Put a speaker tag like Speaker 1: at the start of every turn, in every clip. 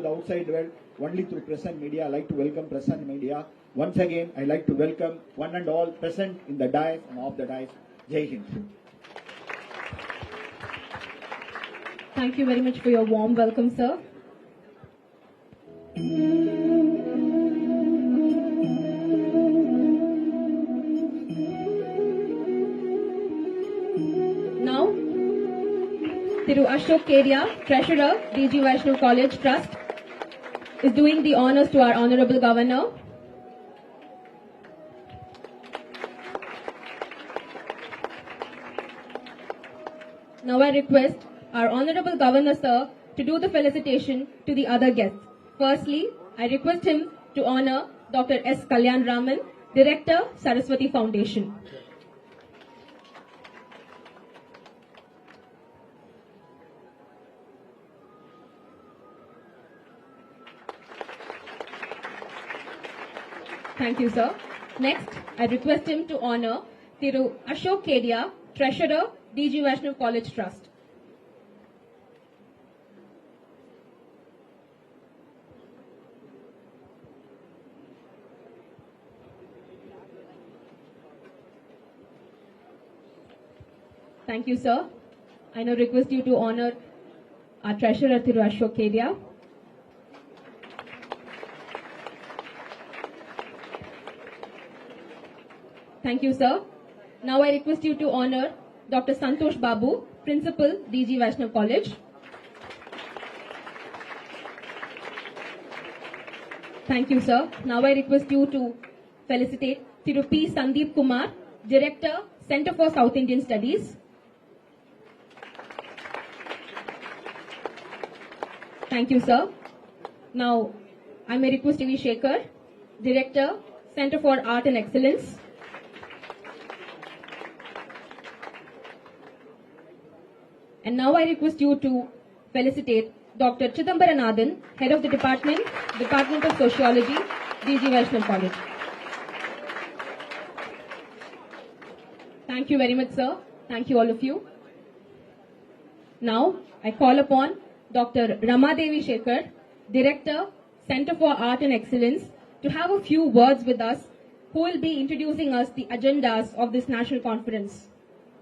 Speaker 1: the outside world only through press and media. I like to welcome press and media. Once again, I like to welcome one and all present in the dais and off the dais. Jai Hind.
Speaker 2: Thank you very much for your warm welcome, sir. Now, Thiru Ashok Kedia, Treasurer, DG Vaishnav College Trust, is doing the honors to our Honorable Governor. Now I request our Honorable Governor, sir, to do the felicitation to the other guests. Firstly, I request him to honor Dr. S. Kalyan Raman, Director, Sarasvati Foundation. Thank you, sir. Next, I request him to honor Thiru Ashok Kedia, Treasurer, DG Vaishnav College Trust. Thank you, sir. I now request you to honor our Treasurer, Thiru Ashok Kedia. Thank you, sir. Now I request you to honor Dr. Santosh Babu, Principal, DG Vaishnav College. Thank you, sir. Now I request you to felicitate Thiru P. Sandeep Kumar, Director, Center for South Indian Studies. Thank you, sir. Now, I may request TV Shekhar, Director, Center for Art and Excellence. And now I request you to felicitate Dr. Chidambaranathan, Head of the Department of Sociology, DG Vaishnav College. Thank you very much, sir. Thank you, all of you. Now, I call upon Dr. Ramadevi Shekhar, Director, Center for Art and Excellence, to have a few words with us, who will be introducing us the agendas of this national conference.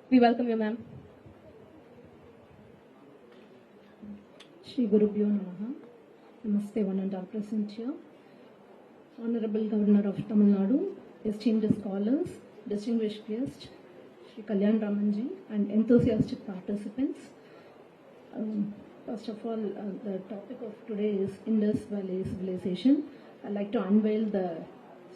Speaker 2: We welcome you, ma'am.
Speaker 3: Shri Gurubhyo Namaha. Namaste, one and all present here. Honorable Governor of Tamil Nadu, esteemed scholars, distinguished guests, Shri Kalyan Ramanji, and enthusiastic participants. First of all, the topic of today is Indus Valley Civilization. I'd like to unveil the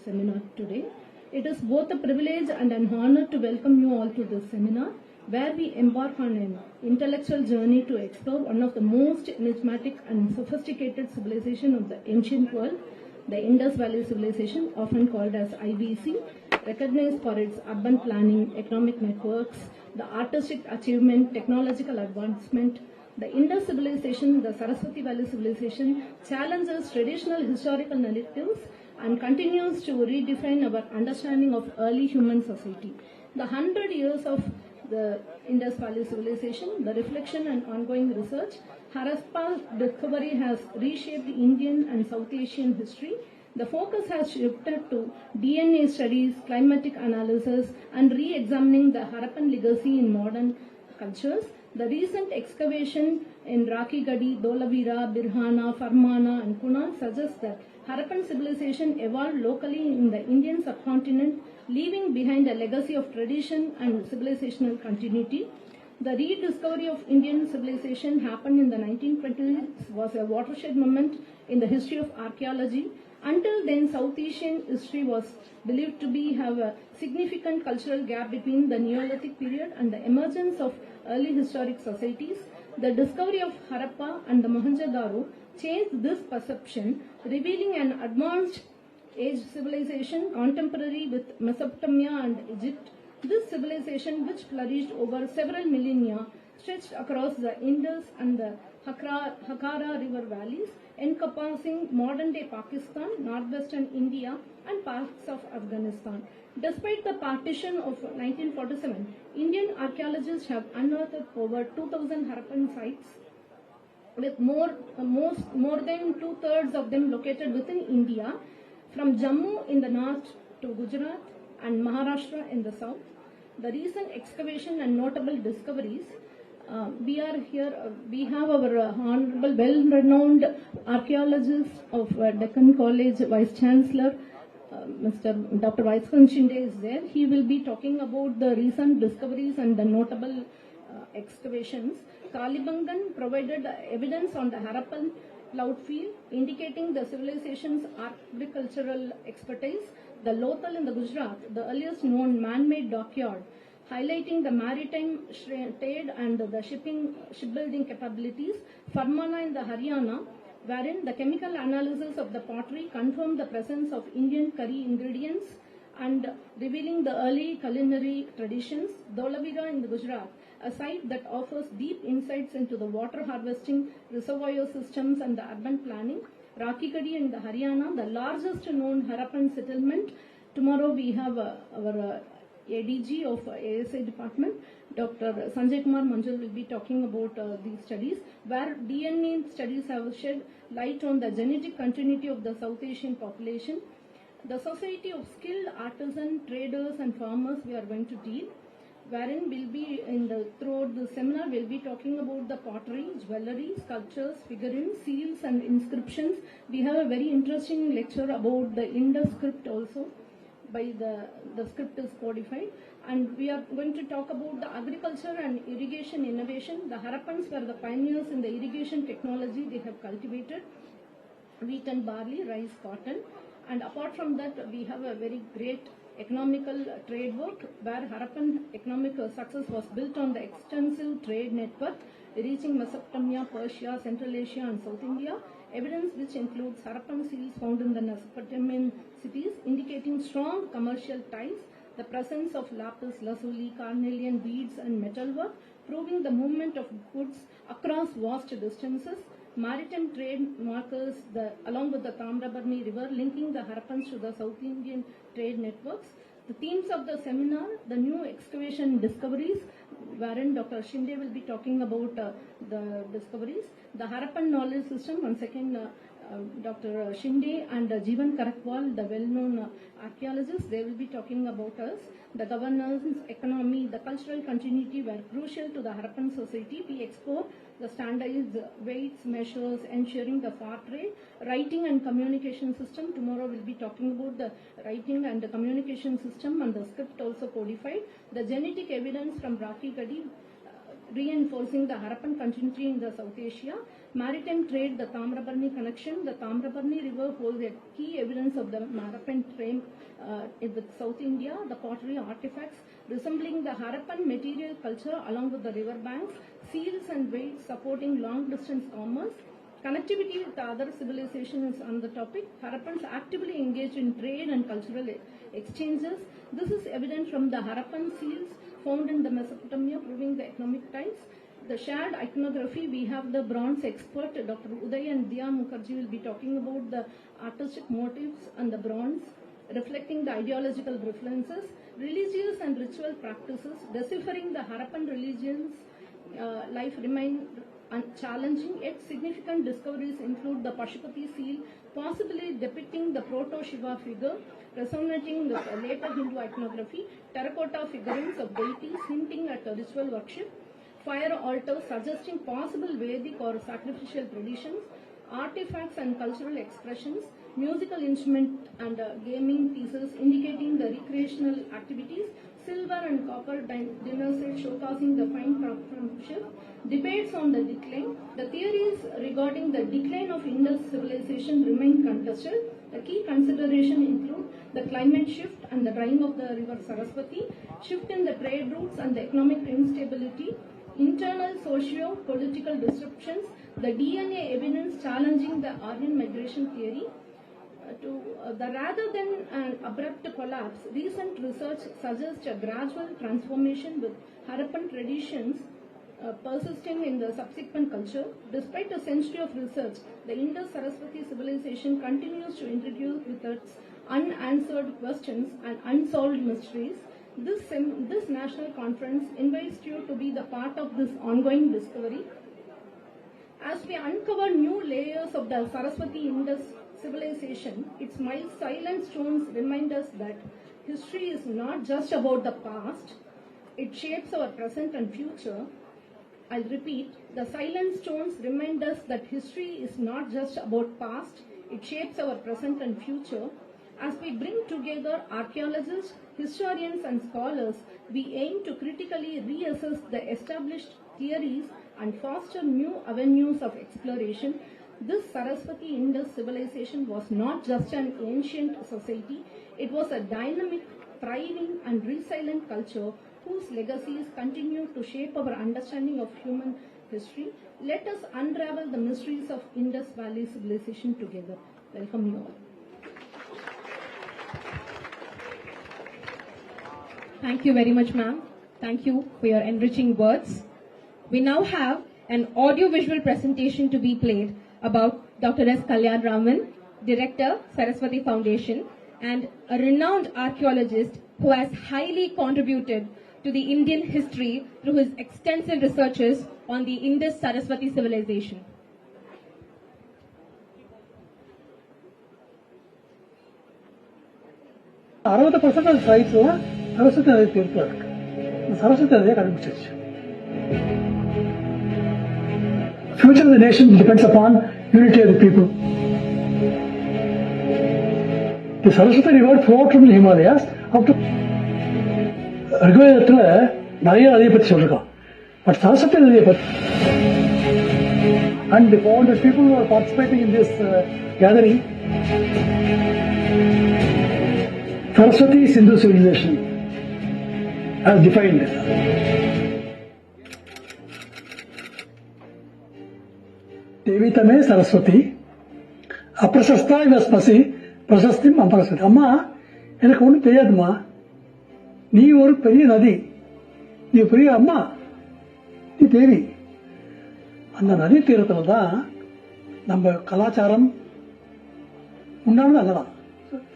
Speaker 3: seminar today. It is both a privilege and an honor to welcome you all to this seminar, where we embark on an intellectual journey to explore one of the most enigmatic and sophisticated civilization of the ancient world, the Indus Valley Civilization, often called as IVC, recognized for its urban planning, economic networks, the artistic achievement, technological advancement. The Indus civilization, the Sarasvati Valley civilization, challenges traditional historical narratives and continues to redefine our understanding of early human society. The 100 years of the Indus Valley civilization, the reflection and ongoing research, Harappa's discovery has reshaped Indian and South Asian history. The focus has shifted to DNA studies, climatic analysis, and re-examining the Harappan legacy in modern cultures. The recent excavation in Rakigadi, Dholavira, Birhana, Farmana, and Kunan suggests that Harappan civilization evolved locally in the Indian subcontinent, leaving behind a legacy of tradition and civilizational continuity. The rediscovery of Indian civilization happened in the 1920s, was a watershed moment in the history of archaeology. Until then, South Asian history was believed to have a significant cultural gap between the Neolithic period and the emergence of early historic societies. The discovery of Harappa and the Mohenjo-daro changed this perception, revealing an advanced age civilization contemporary with Mesopotamia and Egypt. This civilization, which flourished over several millennia, stretched across the Indus and the Hakara river valleys, encompassing modern-day Pakistan, northwestern India, and parts of Afghanistan. Despite the partition of 1947, Indian archaeologists have unearthed over 2,000 Harappan sites with more than 2/3 of them located within India, from Jammu in the north to Gujarat and Maharashtra in the south. The recent excavation and notable discoveries. We are here. We have our honorable, well-renowned archaeologist of Deccan College, Vice Chancellor, Mr. Dr. Vaiskan Shinde is there. He will be talking about the recent discoveries and the notable excavations. Kalibangan provided evidence on the Harappan cloud field, indicating the civilization's agricultural expertise. The Lothal in the Gujarat, the earliest known man-made dockyard, highlighting the maritime trade and the shipbuilding capabilities. Farmana in the Haryana, wherein the chemical analysis of the pottery confirmed the presence of Indian curry ingredients and revealing the early culinary traditions. Dholavira in the Gujarat, a site that offers deep insights into the water harvesting, reservoir systems and the urban planning. Rakikadi in the Haryana, the largest known Harappan settlement. Tomorrow we have our ADG of ASI department, Dr. Sanjay Kumar Manjul, will be talking about these studies, where DNA studies have shed light on the genetic continuity of the South Asian population. The Society of Skilled Artisan, Traders and Farmers we are going to deal, wherein we'll be throughout the seminar we'll be talking about the pottery, jewellery, sculptures, figurines, seals and inscriptions. We have a very interesting lecture about the Indus script also. By the script is codified, and we are going to talk about the agriculture and irrigation innovation. The Harappans were the pioneers in the irrigation technology. They have cultivated wheat and barley, rice, cotton, and apart from that we have a very great economical trade work, where Harappan economic success was built on the extensive trade network reaching Mesopotamia, Persia, Central Asia and South India. Evidence which includes Harappan seals found in the Mesopotamian cities, indicating strong commercial ties. The presence of lapis lazuli, carnelian beads and metalwork, proving the movement of goods across vast distances. Maritime trade markers, along with the Tamrabarni River, linking the Harappans to the South Indian trade networks. The themes of the seminar: the new excavation discoveries, wherein Dr. Shinde will be talking about the discoveries. The Harappan knowledge system, once again Dr. Shinde and Jeevan Karakwal, the well-known archaeologists, they will be talking about us. The governance, economy, the cultural continuity were crucial to the Harappan society. We explore the standardized weights, measures, ensuring the fair trade, writing and communication system. Tomorrow we'll be talking about the writing and the communication system and the script also codified. The genetic evidence from Raki Gadi, reinforcing the Harappan continuity in the South Asia. Maritime trade, the Tamrabarni connection. The Tamrabarni River holds a key evidence of the Harappan trade with South India. The pottery artifacts resembling the Harappan material culture along with the river banks. Seals and weights supporting long distance commerce. Connectivity with the other civilizations on the topic. Harappans actively engaged in trade and cultural exchanges. This is evident from the Harappan seals found in the Mesopotamia, proving the economic ties. The shared iconography, we have the bronze expert, Dr. Uday and Diya Mukherjee will be talking about the artistic motifs and the bronze, reflecting the ideological references, religious and ritual practices, deciphering the Harappan religions. Life remain challenging, yet significant discoveries include the Pashupati seal, possibly depicting the proto-Shiva figure, resonating with later Hindu iconography, terracotta figurines of deities hinting at ritual worship, fire altars suggesting possible Vedic or sacrificial traditions, artifacts and cultural expressions, musical instrument and gaming pieces indicating the recreational activities, silver and copper dinner set showcasing the fine craftsmanship, debates on the decline. The theories regarding the decline of Indus civilization remain contested. The key consideration include the climate shift and the drying of the river Sarasvati, shift in the trade routes and the economic instability, internal socio-political disruptions, the DNA evidence challenging the Aryan migration theory. Rather than an abrupt collapse, recent research suggests a gradual transformation with Harappan traditions persisting in the subsequent culture. Despite a century of research, the Indus-Sarasvati civilization continues to introduce with its unanswered questions and unsolved mysteries. This national conference invites you to be the part of this ongoing discovery. As we uncover new layers of the Sarasvati Indus civilization, its silent stones remind us that history is not just about the past, it shapes our present and future. I'll repeat, the silent stones remind us that history is not just about past, it shapes our present and future. As we bring together archaeologists, historians and scholars, we aim to critically reassess the established theories and foster new avenues of exploration. This Sarasvati Indus civilization was not just an ancient society, it was a dynamic, thriving and resilient culture whose legacies continue to shape our understanding of human history. Let us unravel the mysteries of Indus Valley civilization together. Welcome you all.
Speaker 2: Thank you very much, ma'am. Thank you for your enriching words. We now have an audio-visual presentation to be played about Dr. S. Kalyan Raman, Director, Saraswati Foundation, and a renowned archaeologist who has highly contributed to the Indian history through his extensive researches on the Indus-Saraswati civilization.
Speaker 4: Around the percent of sites, Saraswati Saraswati future of the nation depends upon unity of the people. The Saraswati river flowed from the Himalayas up to Rigvedathula நிறைய நதியை பற்றி சொல்லிருக்கோம். But Saraswati நதியை பற்றி and all the people who are participating in this gathering, Saraswati Sindhu civilization as defined. Devi Tame Saraswati, Aprasasta Vaspasi, Prasastim Amprasati. Amma, எனக்கு ஒன்றும் தெரியாதுமா, நீ ஒரு பெரிய நதி, நீ பெரிய அம்மா, நீ தேவி. அந்த நதி தீரத்தில் தான் நம்ம கலாச்சாரம் உண்டானது அங்கதான்.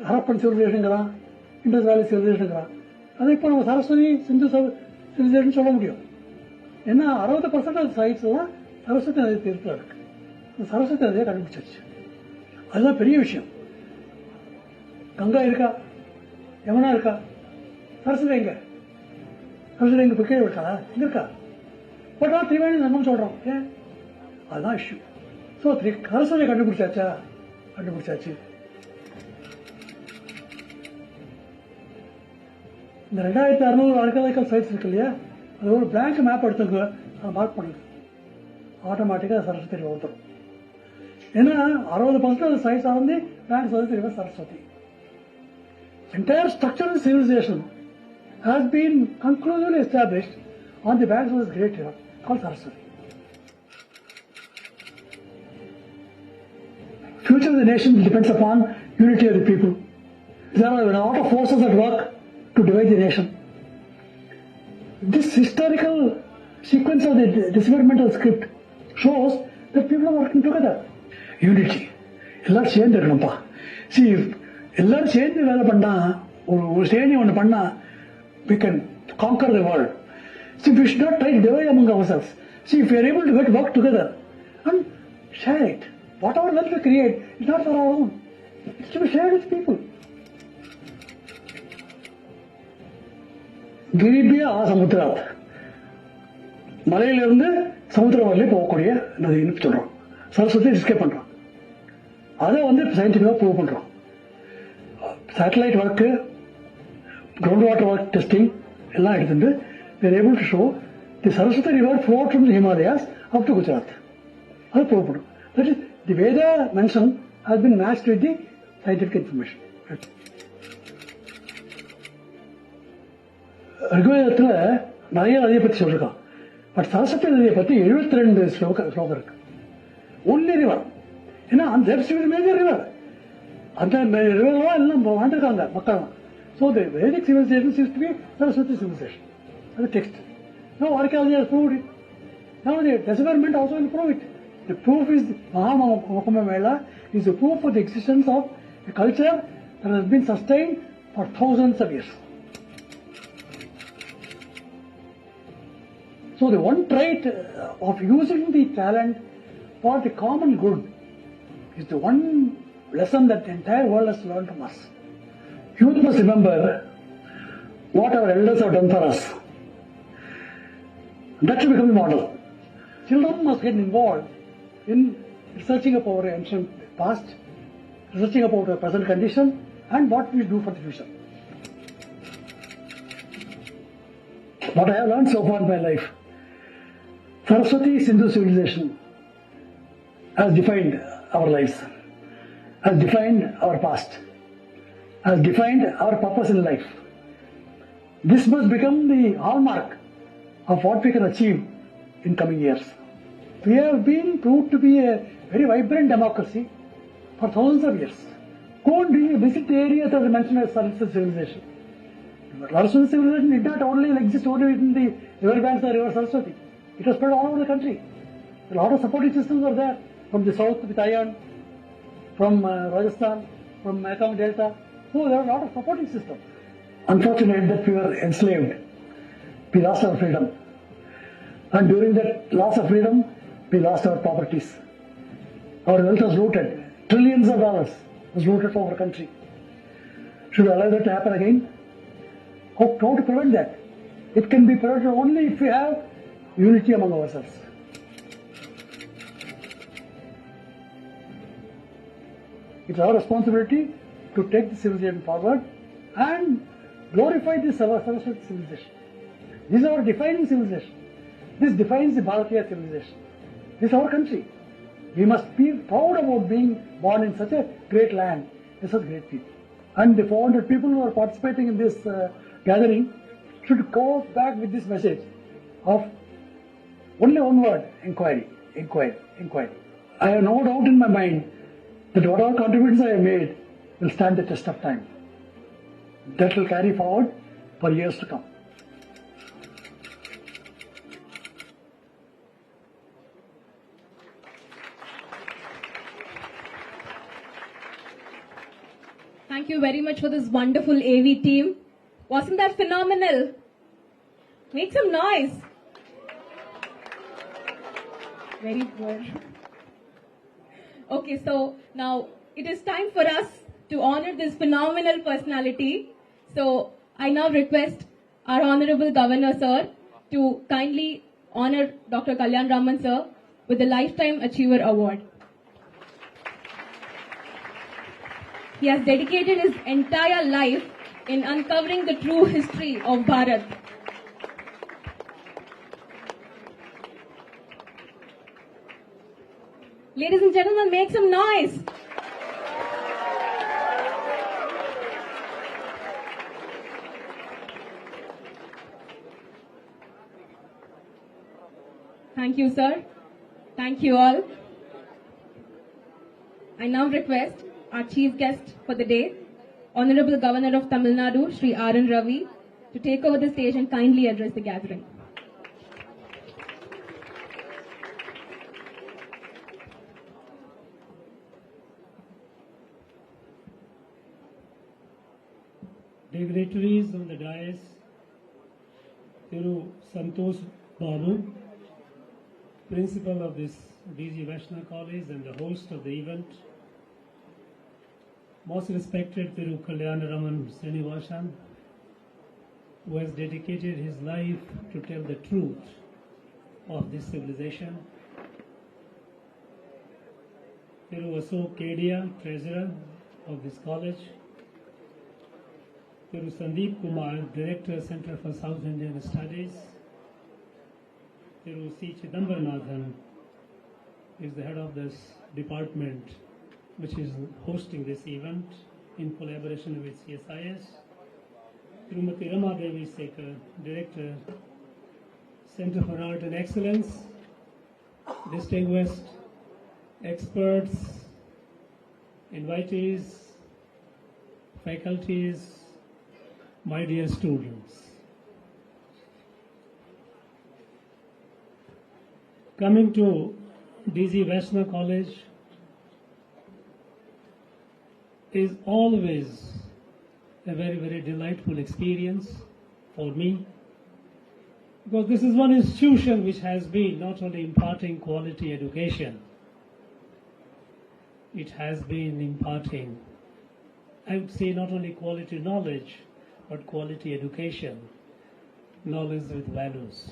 Speaker 4: ஹரப்பன் சிவிலைசேஷன்ங்கிறான், இண்டஸ் வேலி சிவிலைசேஷன்ங்கிறான். அதை இப்போ நம்ம சரஸ்வதி சிந்து சிவிலைசேஷன் சொல்ல முடியும். ஏன்னா 60% சைட்ஸ் தான் சரஸ்வதி நதி தீரத்தில் இருக்கு. சரஸ்வதி நதியை கண்டுபிடிச்சிருச்சு. அதுதான் பெரிய விஷயம். கங்கா இருக்கா, யமுனா இருக்கா, சரஸ்வதி எங்க? சரஸ்வதி எங்க கீழே இருக்காளா? எங்க இருக்கா? பட் நான் திரிவேணி நம்ம சொல்றோம். ஏன்? அதுதான் இஷ்யூ. ஸோ சரஸ்வதியை கண்டுபிடிச்சாச்சா? கண்டுபிடிச்சாச்சு. இந்த 2600 ஆர்கியாலஜிக்கல் சைட்ஸ் இருக்கு இல்லையா, அது ஒரு பிளாங்க் மேப் எடுத்துங்க, அதை மார்க் பண்ணுங்க, ஆட்டோமேட்டிக்காக சரஸ்வதி வந்துடும். ஏன்னா 60% சைட்ஸ் ஆனது blank Saraswati Saraswati. Entire structural civilization has been conclusively established on the banks of this great river called Saraswati. Future of the nation depends upon unity of the people. There are a lot of forces at work to divide the nation. This historical sequence of the developmental script shows that people are working together. Unity. எல்லாரும் சேர்ந்து இருக்கணும்ப்பா. See, எல்லாரும் சேர்ந்து வேலை பண்ணா, ஒரு சேனை ஒன்று பண்ணா, we can conquer the world. See, we should not try to divide among ourselves. See, if we are able to work together and share it, whatever wealth we create, it's not for our own. It's to be shared with people. கிரிபியா சமுத்திராத், மலையிலிருந்து சமுத்திரம் வரலே போகக்கூடிய நதின்னு சொல்றோம். Saraswati escape பண்றோம். அதை சயின்டிஃபிக்காக prove பண்றோம். Satellite work, ground water work testing எல்லாம் எடுத்துட்டு we are able to show the Saraswati river flowed from the Himalayas up to Gujarat. அதை ப்ரூவ் பண்ணும். That is, the Veda mention has been matched with the scientific information. ரிக்வேதத்தில் நிறைய நதியை பற்றி சொல்லிருக்கான். But Saraswati நதியை பற்றி 72 ஸ்லோகம் இருக்கு. Only river. ஏன்னா அந்த மேஜர் ரிவர், அந்த ரிவர்லாம் எல்லாம் வாழ்ந்துருக்காங்க மக்கள். So the Vedic civilization seems to be Saraswati civilization. அது text. Now archaeology has proved it. Now the discoverment also will prove it. The proof is Mahakumbh Mela is the proof of the existence of a culture that has been sustained for thousands of years. So the one trait of using the talent for the common good is the one lesson that the entire world has learned from us. Youth must remember what our elders have done for us. That should become the model. Children must get involved in researching about our ancient past, researching about our present condition, and what we do for the future. What I have learned so far in my life, Sarasvati Sindhu civilization has defined our lives, has defined our past, has defined our purpose in life. This must become the hallmark of what we can achieve in coming years. We have been proved to be a very vibrant democracy for thousands of years. Go and visit the areas that are mentioned as Saraswati civilization. Saraswati civilization did not only exist only within the river banks of the river Saraswati. It was spread all over the country. A lot of supporting systems were there. From the south with Iron, from Rajasthan, from Mekong Delta. So there were a lot of supporting systems. Unfortunate that we were enslaved. We lost our freedom. And during that loss of freedom, we lost our properties. Our wealth was looted. Trillions of dollars was looted from our country. Should we allow that to happen again? How to prevent that? It can be prevented only if we have unity among ourselves. It's our responsibility to take the civilization forward and glorify this Saraswati civilization. This is our defining civilization. This defines the Bharatiya civilization. This is our country. We must be proud about being born in such a great land with such great people. And the 400 people who are participating in this gathering should go back with this message of only one word: inquiry, inquiry, inquiry. I have no doubt in my mind that whatever contributions I have made will stand the test of time. That will carry forward for years to come.
Speaker 2: Thank you very much for this wonderful AV team. Wasn't that phenomenal? Make some noise. Very good. Okay, so now it is time for us to honor this phenomenal personality. So I now request our Honorable Governor Sir to kindly honor Dr. Kalyan Raman Sir with the Lifetime Achiever Award. He has dedicated his entire life in uncovering the true history of Bharat. Ladies and gentlemen, make some noise. Thank you, sir. Thank you all. I now request our chief guest for the day, Honorable Governor of Tamil Nadu, Shri R.N. Ravi, to take over the stage and kindly address the gathering.
Speaker 5: Dignitaries on the dais, Thiru Santosh Babu, Principal of this D.G. Vaishnav College and the host of the event, most respected Thiru Kalyan Raman Srinivasan, who has dedicated his life to tell the truth of this civilization, Thiru Ashok Kedia, Treasurer of this college, Thiru Sandeep Kumar, Director, Center for South Indian Studies, Thiru C. Chidambaranathan is the head of this department which is hosting this event in collaboration with CSIS, Srimati Rama Devi Sekar, Director, Center for Art and Excellence, distinguished experts, invitees, faculties, my dear students. Coming to D.G. Vaishnav College is always a very, very delightful experience for me, because this is one institution which has been not only imparting quality education, it has been imparting, I would say, not only quality knowledge, but quality education, knowledge with values.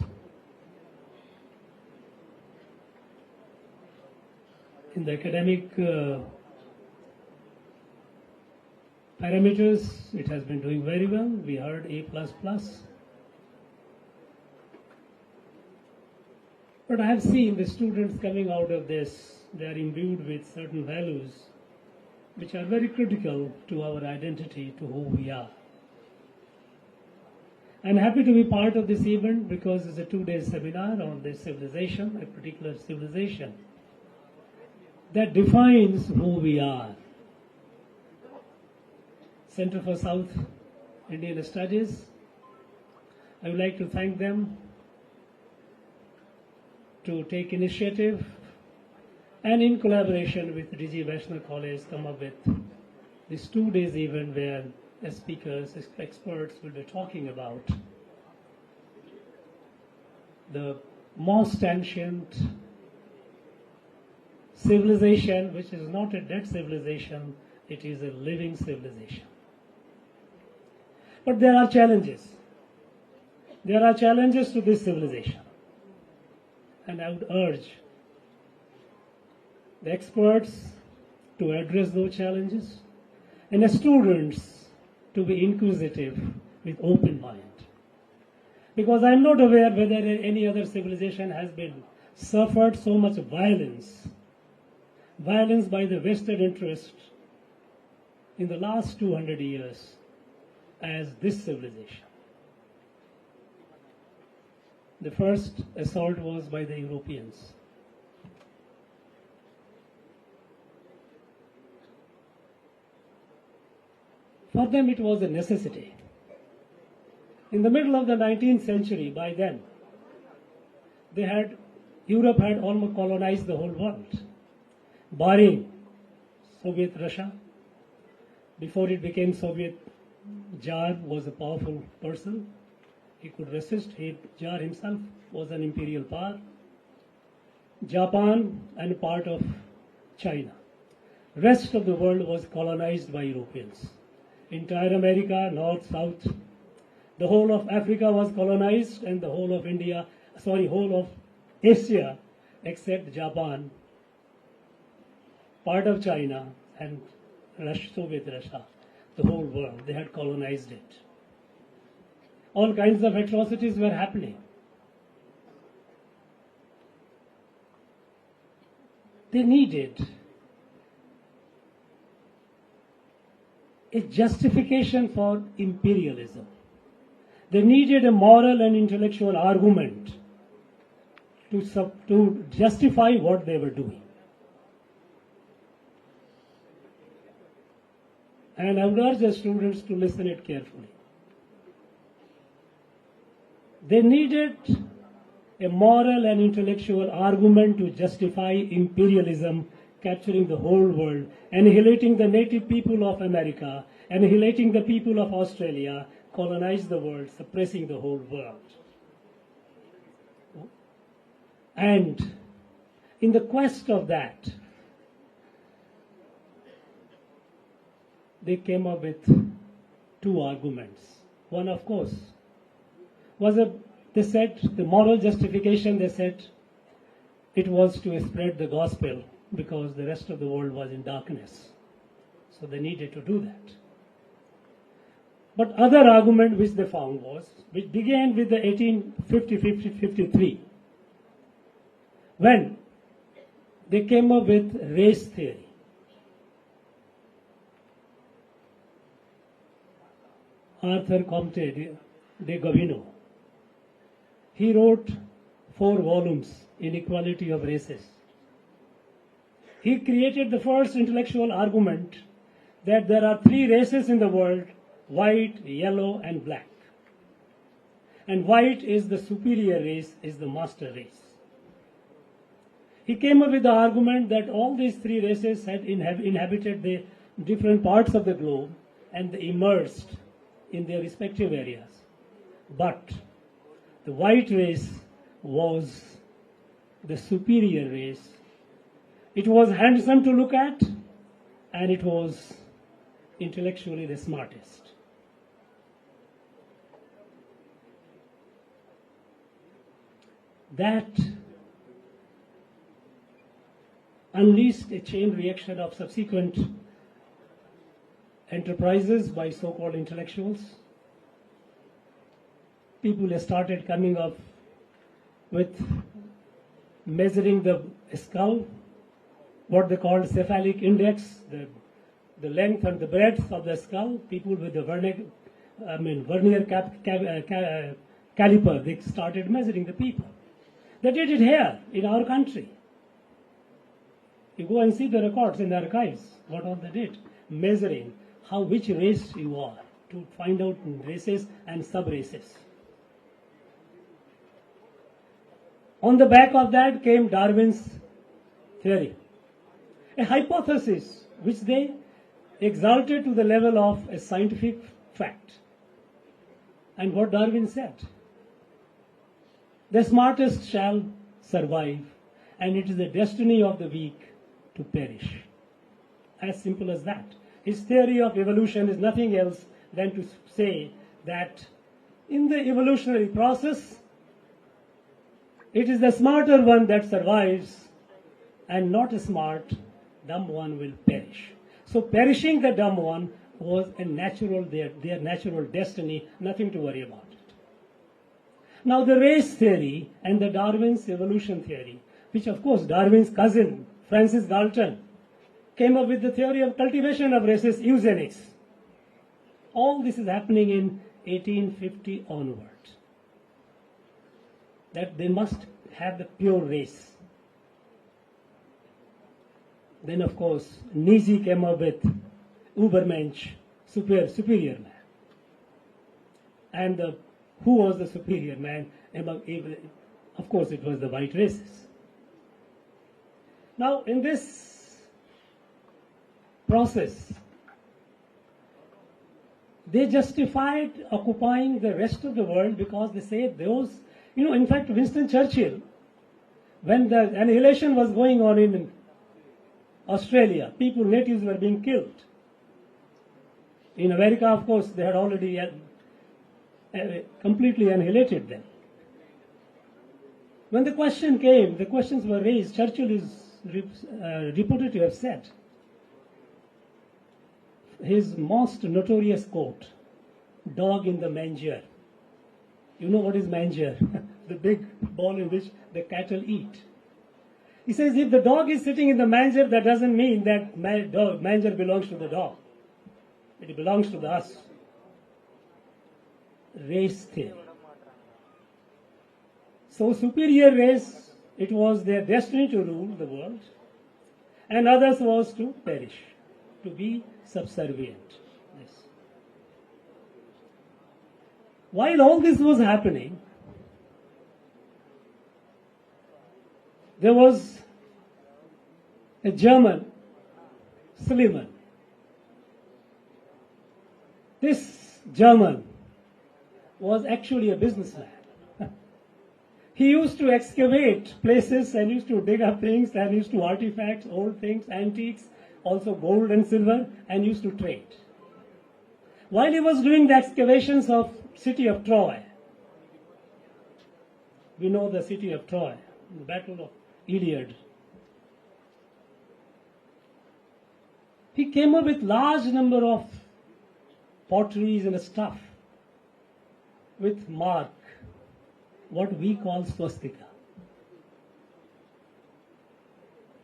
Speaker 5: In the academic parameters, it has been doing very well. We heard A++. But I have seen the students coming out of this, they are imbued with certain values which are very critical to our identity, to who we are. I'm happy to be part of this event because it's a 2-day seminar on this civilization, a particular civilization that defines who we are. Center for South Indian Studies, I would like to thank them to take initiative and in collaboration with DG Vaishnav College come up with this 2 days event where as speakers, as experts will be talking about the most ancient civilization, which is not a dead civilization, it is a living civilization. But there are challenges. There are challenges to this civilization. And I would urge the experts to address those challenges and the students to be inquisitive with open mind. Because I am not aware whether any other civilization has been suffered so much violence by the vested interest in the last 200 years as this civilization. The first assault was by the Europeans. For them it was a necessity. In the middle of the 19th century, by then, Europe had almost colonized the whole world, barring Soviet Russia. Before it became Soviet, Tsar was a powerful person. He could resist. Tsar himself was an imperial power. Japan and part of China. Rest of the world was colonized by Europeans. Entire America, North, South, the whole of Africa was colonized, and the whole of whole of Asia, except Japan, part of China, and Soviet Russia, the whole world, they had colonized it. All kinds of atrocities were happening. They needed a justification for imperialism. They needed a moral and intellectual argument to justify what they were doing. And I would urge the students to listen it carefully. They needed a moral and intellectual argument to justify imperialism capturing the whole world, annihilating the native people of America, annihilating the people of Australia, colonize the world, suppressing the whole world. And in the quest of that, they came up with two arguments. One, of course, was they said, the moral justification, they said, it was to spread the gospel because the rest of the world was in darkness. So they needed to do that. But other argument which they found was, which began with the 1850-53, when they came up with race theory. Arthur Comte de Govino, he wrote 4 volumes, Inequality of Races. He created the first intellectual argument that there are 3 races in the world, white, yellow, and black. And white is the superior race, is the master race. He came up with the argument that all these 3 races had inhabited the different parts of the globe and they immersed in their respective areas. But the white race was the superior race. It was handsome to look at, and it was intellectually the smartest. That unleashed a chain reaction of subsequent enterprises by so-called intellectuals. People started coming up with measuring the skull, what they called cephalic index, the length and the breadth of the skull. People with the vernier caliper, they started measuring the people. They did it here in our country. You go and see the records in the archives, what all they did, measuring which race you are, to find out races and sub-races. On the back of that came Darwin's theory, a hypothesis which they exalted to the level of a scientific fact. And what Darwin said, the smartest shall survive, and it is the destiny of the weak to perish. As simple as that. His theory of evolution is nothing else than to say that in the evolutionary process, it is the smarter one that survives, and not a smart, dumb one will perish. So perishing the dumb one was a natural, their natural destiny, nothing to worry about it. Now the race theory and the Darwin's evolution theory, which of course Darwin's cousin, Francis Galton, came up with the theory of cultivation of races, eugenics. All this is happening in 1850 onward. That they must have the pure race. Then of course Nietzsche came up with Übermensch, superior man. And who was the superior man? Of course it was the white races. Now in this process, they justified occupying the rest of the world because they say those, in fact, Winston Churchill, when the annihilation was going on in Australia, natives were being killed. In America, of course, they had already completely annihilated them. When the questions were raised, Churchill is reported to have said, his most notorious quote, dog in the manger. You know what is manger? The big bowl in which the cattle eat. He says, if the dog is sitting in the manger, that doesn't mean that manger belongs to the dog. It belongs to us. Race theory. So superior race, it was their destiny to rule the world, and others was to perish, to be subservient. Yes. While all this was happening, there was a German, Schliemann. This German was actually a businessman. He used to excavate places and used to dig up things and used to artifacts, old things, antiques, also gold and silver, and used to trade. While he was doing the excavations of city of Troy, we know the city of Troy, the Battle of Iliad. He came up with large number of potteries and stuff with mark, what we call swastika.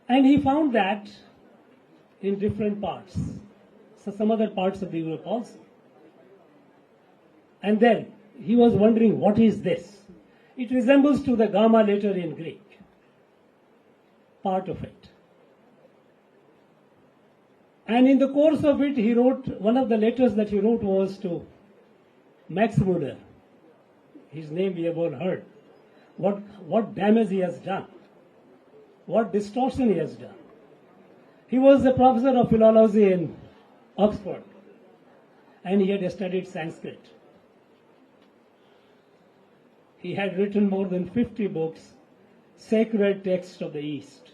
Speaker 5: And he found that in different parts, so some other parts of the Europe also. And then he was wondering, what is this? It resembles to the gamma letter in Greek, part of it. And in the course of it, he wrote, one of the letters that he wrote was to Max Muller. His name we have all heard. What damage he has done. What distortion he has done. He was a professor of philology in Oxford, and he had studied Sanskrit. He had written more than 50 books, sacred texts of the East.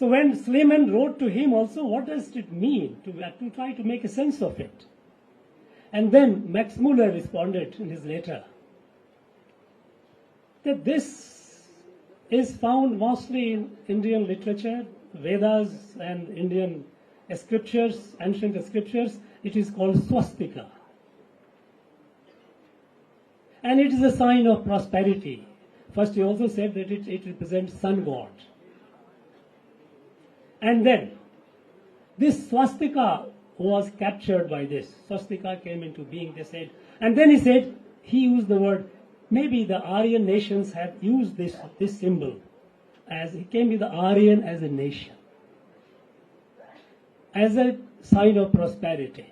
Speaker 5: So when Stalin wrote to him also, what does it mean to try to make a sense of it? And then Max Muller responded in his letter that this is found mostly in Indian literature, Vedas and Indian scriptures, ancient scriptures. It is called swastika. And it is a sign of prosperity. First, he also said that it represents sun god. And then, this swastika was captured by this. Swastika came into being, they said. And then he used the word, maybe the Aryan nations have used this symbol. As he came with the Aryan as a nation. As a sign of prosperity.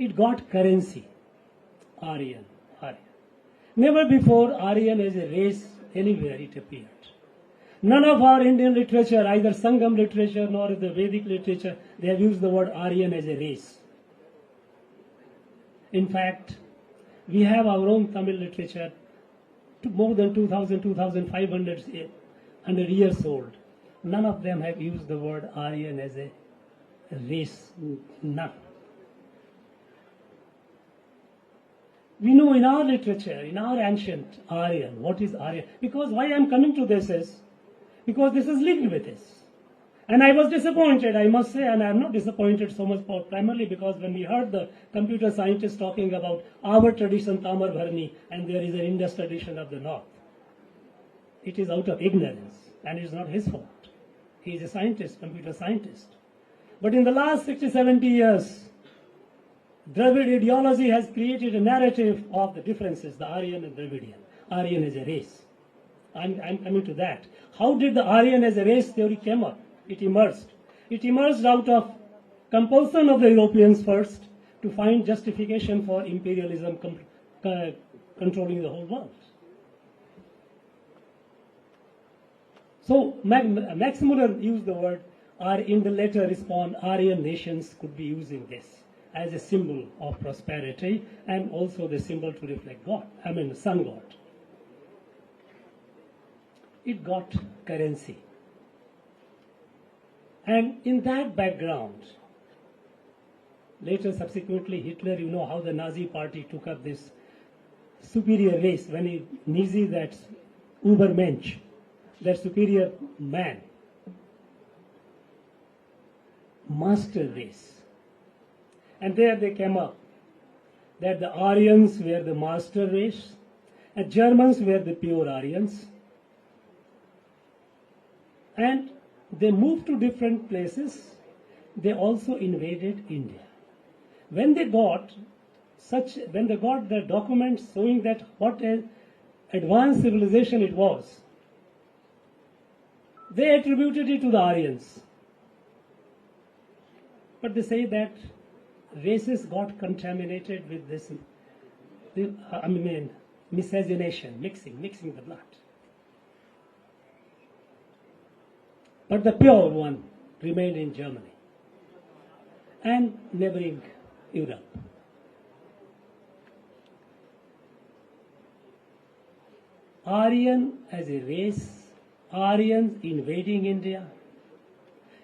Speaker 5: It got currency. Aryan. Never before Aryan as a race anywhere it appeared. None of our Indian literature, either Sangam literature nor the Vedic literature, they have used the word Aryan as a race. In fact, we have our own Tamil literature, more than 2,500 years old. None of them have used the word Aryan as a race. None. We know in our literature, in our ancient Aryan, what is Aryan? Because why I am coming to this is, because this is linked with this. And I was disappointed, I must say, and I am not disappointed so much primarily because when we heard the computer scientists talking about our tradition, Tamar Bharani, and there is an Indus tradition of the North. It is out of ignorance, and it is not his fault. He is a scientist, computer scientist. But in the last 60, 70 years, Dravid ideology has created a narrative of the differences, the Aryan and Dravidian. Aryan is a race. I'm coming to that. How did the Aryan as a race theory come up? It emerged. It emerged out of compulsion of the Europeans first to find justification for imperialism controlling the whole world. So Max Muller used the word, or in the letter respond, Aryan nations could be using this as a symbol of prosperity and also the symbol to reflect God, sun god. It got currency. And in that background, later subsequently Hitler, you know how the Nazi party took up this superior race, when he Nazi, that's Übermensch, that superior man, master race. And there they came up that the Aryans were the master race and Germans were the pure Aryans. And they moved to different places. They also invaded India. When they got the documents showing that what an advanced civilization it was, they attributed it to the Aryans. But they say that races got contaminated with this, miscegenation, mixing the blood. But the pure one remained in Germany and neighboring Europe. Aryan as a race, Aryans invading India,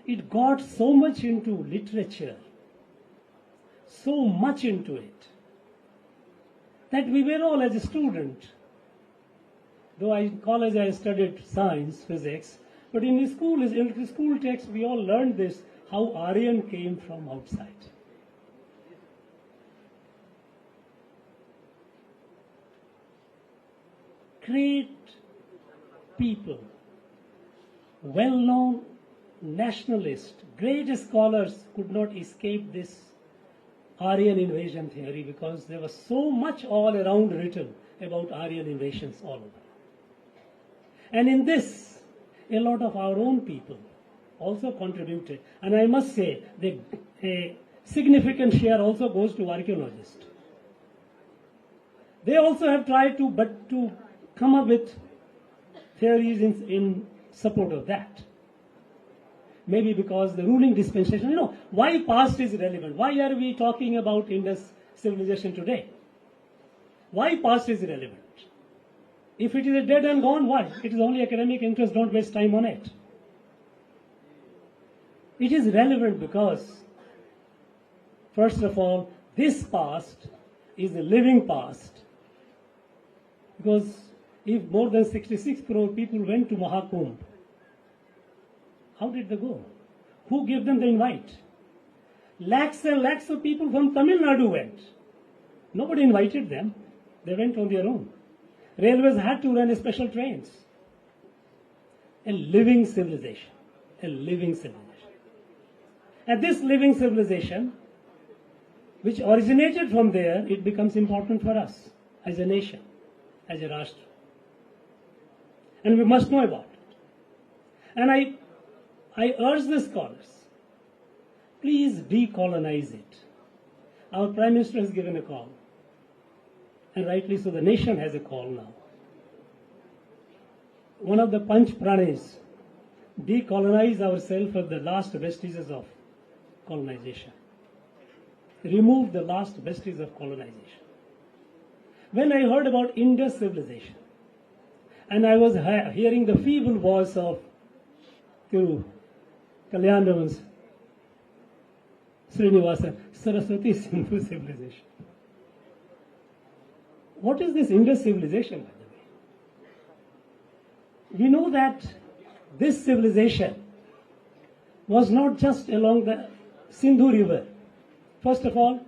Speaker 5: it got so much into literature, so much into it, that we were all as a student, though in college I studied science, physics, but in the school text we all learned this, how Aryan came from outside. Great people, well-known nationalists, great scholars could not escape this Aryan invasion theory because there was so much all around written about Aryan invasions all over. And in this, a lot of our own people also contributed. And I must say, a significant share also goes to archaeologists. They also have tried to come up with theories in support of that. Maybe because the ruling dispensation, why past is relevant? Why are we talking about Indus civilization today? Why past is relevant? If it is a dead and gone, why? It is only academic interest, don't waste time on it. It is relevant because, first of all, this past is a living past. Because if more than 66 crore people went to Mahakumbh, how did they go? Who gave them the invite? Lakhs and lakhs of people from Tamil Nadu went. Nobody invited them. They went on their own. Railways had to run special trains. A living civilization. A living civilization. And this living civilization, which originated from there, it becomes important for us as a nation, as a Rashtra. And we must know about it. And I urge the scholars, please decolonize it. Our Prime Minister has given a call. And rightly so, the nation has a call now. One of the Panch Pranis, decolonize ourselves of the last vestiges of colonization. Remove the last vestiges of colonization. When I heard about Indus civilization, and I was hearing the feeble voice of Thiru Kalyandaman's Srinivasa, Sarasvati Sindhu civilization. What is this Indus civilization, by the way? We know that this civilization was not just along the Sindhu river. First of all,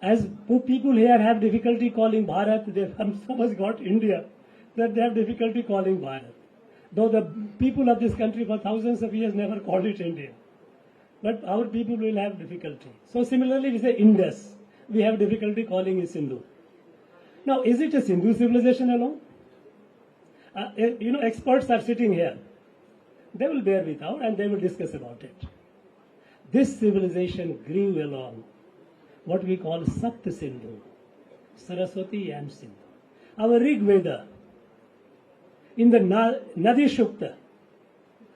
Speaker 5: as people here have difficulty calling Bharat, they have so much got India that they have difficulty calling Bharat. Though the people of this country for thousands of years never called it India. But our people will have difficulty. So similarly, we say Indus. We have difficulty calling it Sindhu. Now, is it a Sindhu civilization alone? Experts are sitting here. They will bear with out and they will discuss about it. This civilization grew along what we call Sapt Sindhu, Saraswati and Sindhu. Our Rig Veda, in the Nadi Shukta,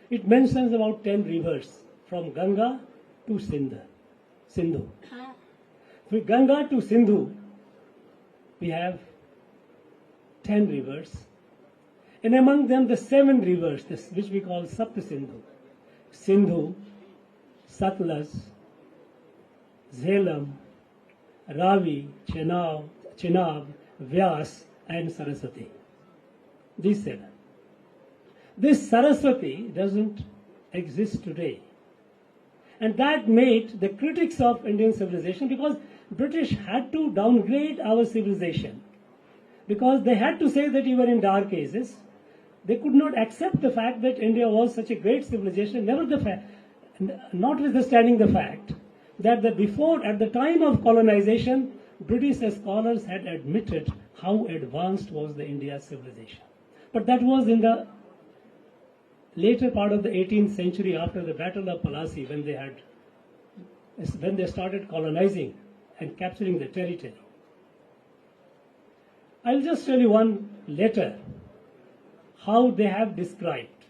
Speaker 5: it mentions about 10 rivers from Ganga to Sindhu. From Ganga to Sindhu, we have 10 rivers, and among them the 7 rivers, which we call Sapt Sindhu. Sindhu, Satluj, Jhelum, Ravi, Chenab, Vyas, and Saraswati. These 7. This Saraswati doesn't exist today. And that made the critics of Indian civilization, because British had to downgrade our civilization. Because they had to say that we were in dark ages. They could not accept the fact that India was such a great civilization, notwithstanding the fact that at the time of colonization, British scholars had admitted how advanced was the India civilization. But that was in the later part of the 18th century, after the Battle of Plassey, when they started colonizing and capturing the territory. I'll just tell you one letter, how they have described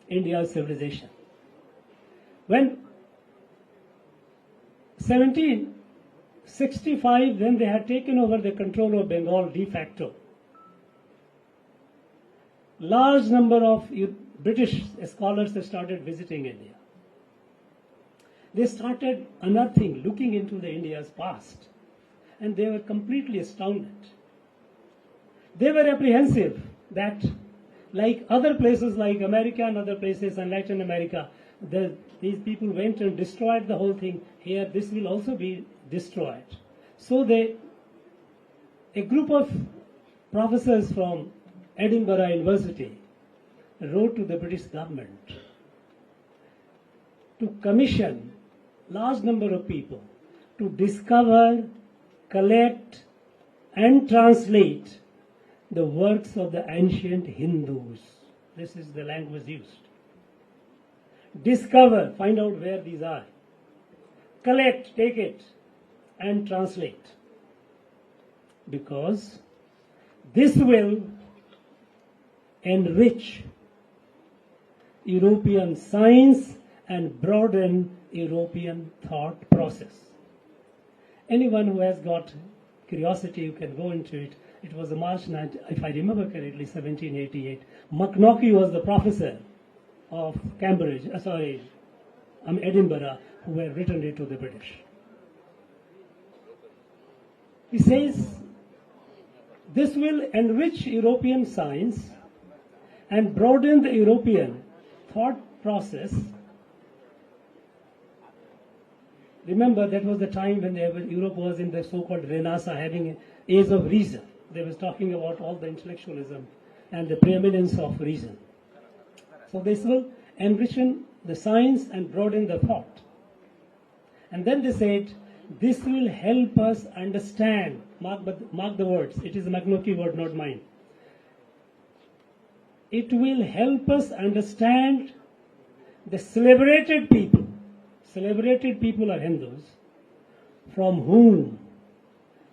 Speaker 5: India's civilization. When 1765, when they had taken over the control of Bengal de facto, large number of British scholars started visiting India. They started unearthing, looking into the India's past, and they were completely astounded. They were apprehensive that, like other places like America and other places and Latin America, these people went and destroyed the whole thing. Here, this will also be destroyed. So a group of professors from Edinburgh University wrote to the British government to commission large number of people to discover, collect, and translate the works of the ancient Hindus. This is the language used. Discover, find out where these are. Collect, take it, and translate. Because this will enrich European science and broaden European thought process. Anyone who has got curiosity, you can go into it It was March 19, if I remember correctly, 1788. Macnaughey was the professor of Edinburgh, who had written it to the British. He says, this will enrich European science and broaden the European thought process. Remember, that was the time when Europe was in the so-called Renaissance, having an age of reason. They was talking about all the intellectualism and the preeminence of reason. So this will enrich the science and broaden the thought. And then they said, this will help us understand, mark the words, it is a Macnaughey word, not mine. It will help us understand the celebrated people are Hindus, from whom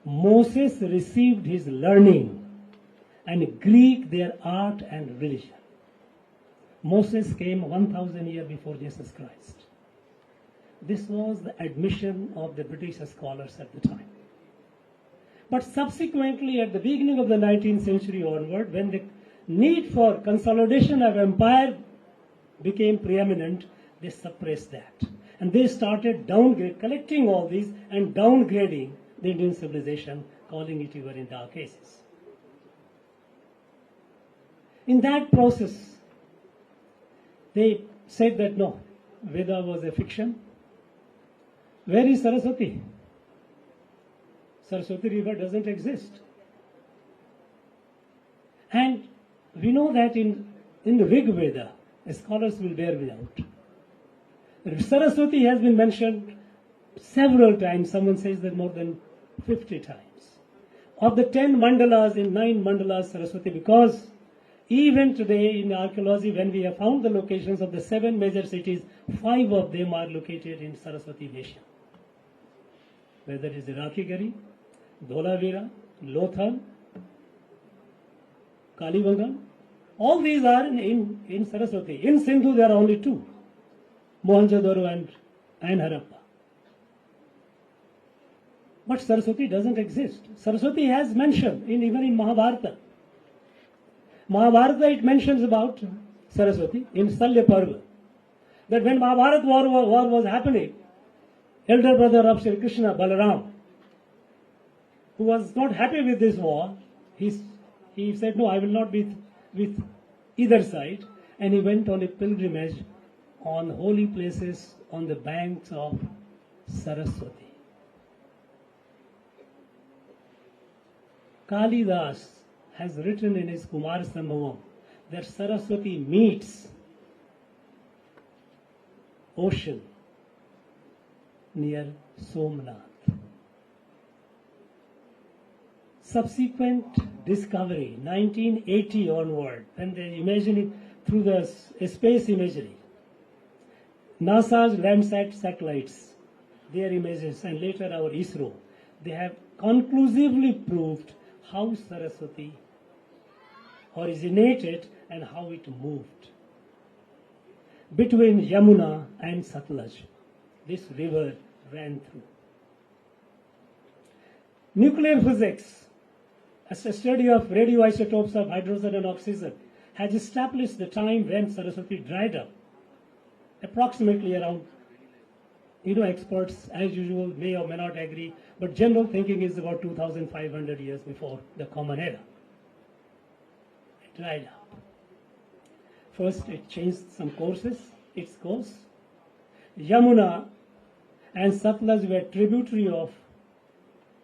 Speaker 5: Moses received his learning, and Greek their art and religion. Moses came 1,000 years before Jesus Christ. This was the admission of the British scholars at the time. But subsequently, at the beginning of the 19th century onward, when the need for consolidation of empire became preeminent, they suppressed that. And they started collecting all these and downgrading the Indian civilization, calling it even in dark ages. In that process, they said that no, Veda was a fiction. Where is Saraswati? Saraswati river doesn't exist. And we know that in the Rig Veda, scholars will bear me out. Saraswati has been mentioned several times. Someone says that more than 50 times. Of the 10 mandalas, in 9 mandalas Saraswati, because even today in archaeology, when we have found the locations of the 7 major cities, 5 of them are located in Saraswati nation. Whether it is Rakhigarhi, Dholavira, Lothal, Kalibangan, all these are in Saraswati. In Sindhu there are only 2, Mohenjo-daro and Harappa. But Saraswati doesn't exist. Saraswati has mentioned even in Mahabharata. Mahabharata, it mentions about Saraswati in Salya Parva. That when Mahabharata war was happening, elder brother of Sri Krishna, Balaram, who was not happy with this war, he said, no, I will not be with either side. And he went on a pilgrimage on holy places on the banks of Saraswati. Kalidas has written in his Kumar Sambhavam that Saraswati meets ocean near Somnath. Subsequent discovery, 1980 onward, when they imagine it through the space imagery, NASA's Landsat satellites, their images, and later our ISRO, they have conclusively proved how Saraswati originated and how it moved. Between Yamuna and Satluj, this river ran through. Nuclear physics, as a study of radioisotopes of hydrogen and oxygen, has established the time when Saraswati dried up. Approximately around, experts as usual may or may not agree, but general thinking is about 2,500 years before the Common Era. It dried up. First, it changed some its course. Yamuna and Satluj were tributary of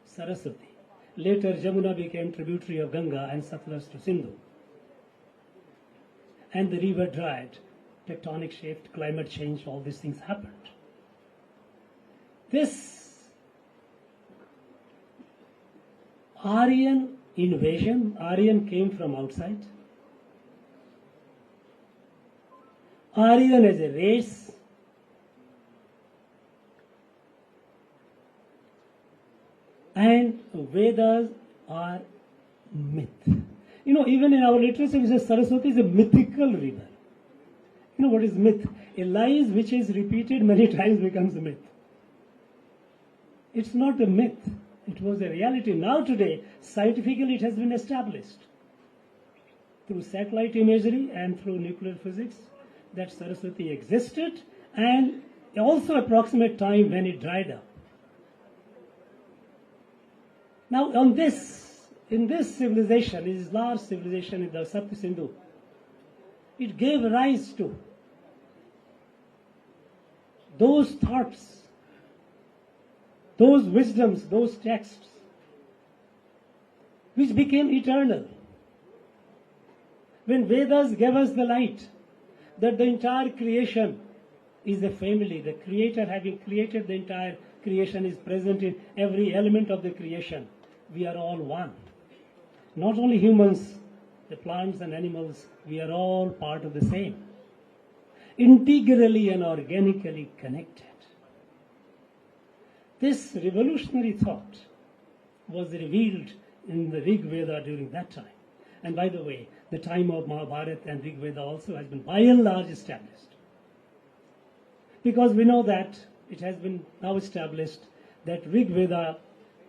Speaker 5: Saraswati. Later, Yamuna became tributary of Ganga and Satluj to Sindhu. And the river dried. Tectonic shift, climate change, all these things happened. This Aryan invasion, Aryan came from outside. Aryan as a race, and Vedas are myth. Even in our literature, we say Saraswati is a mythical river. What is myth? A lie which is repeated many times becomes a myth. It's not a myth. It was a reality. Now today, scientifically it has been established through satellite imagery and through nuclear physics that Saraswati existed, and also approximate time when it dried up. Now in this civilization, this large civilization in the Sapta Sindhu, it gave rise to those thoughts, those wisdoms, those texts, which became eternal. When Vedas gave us the light that the entire creation is a family, the Creator having created the entire creation is present in every element of the creation. We are all one. Not only humans, the plants and animals, we are all part of the same. Integrally and organically connected. This revolutionary thought was revealed in the Rig Veda during that time. And by the way, the time of Mahabharata and Rig Veda also has been by and large established. Because we know that it has been now established that Rig Veda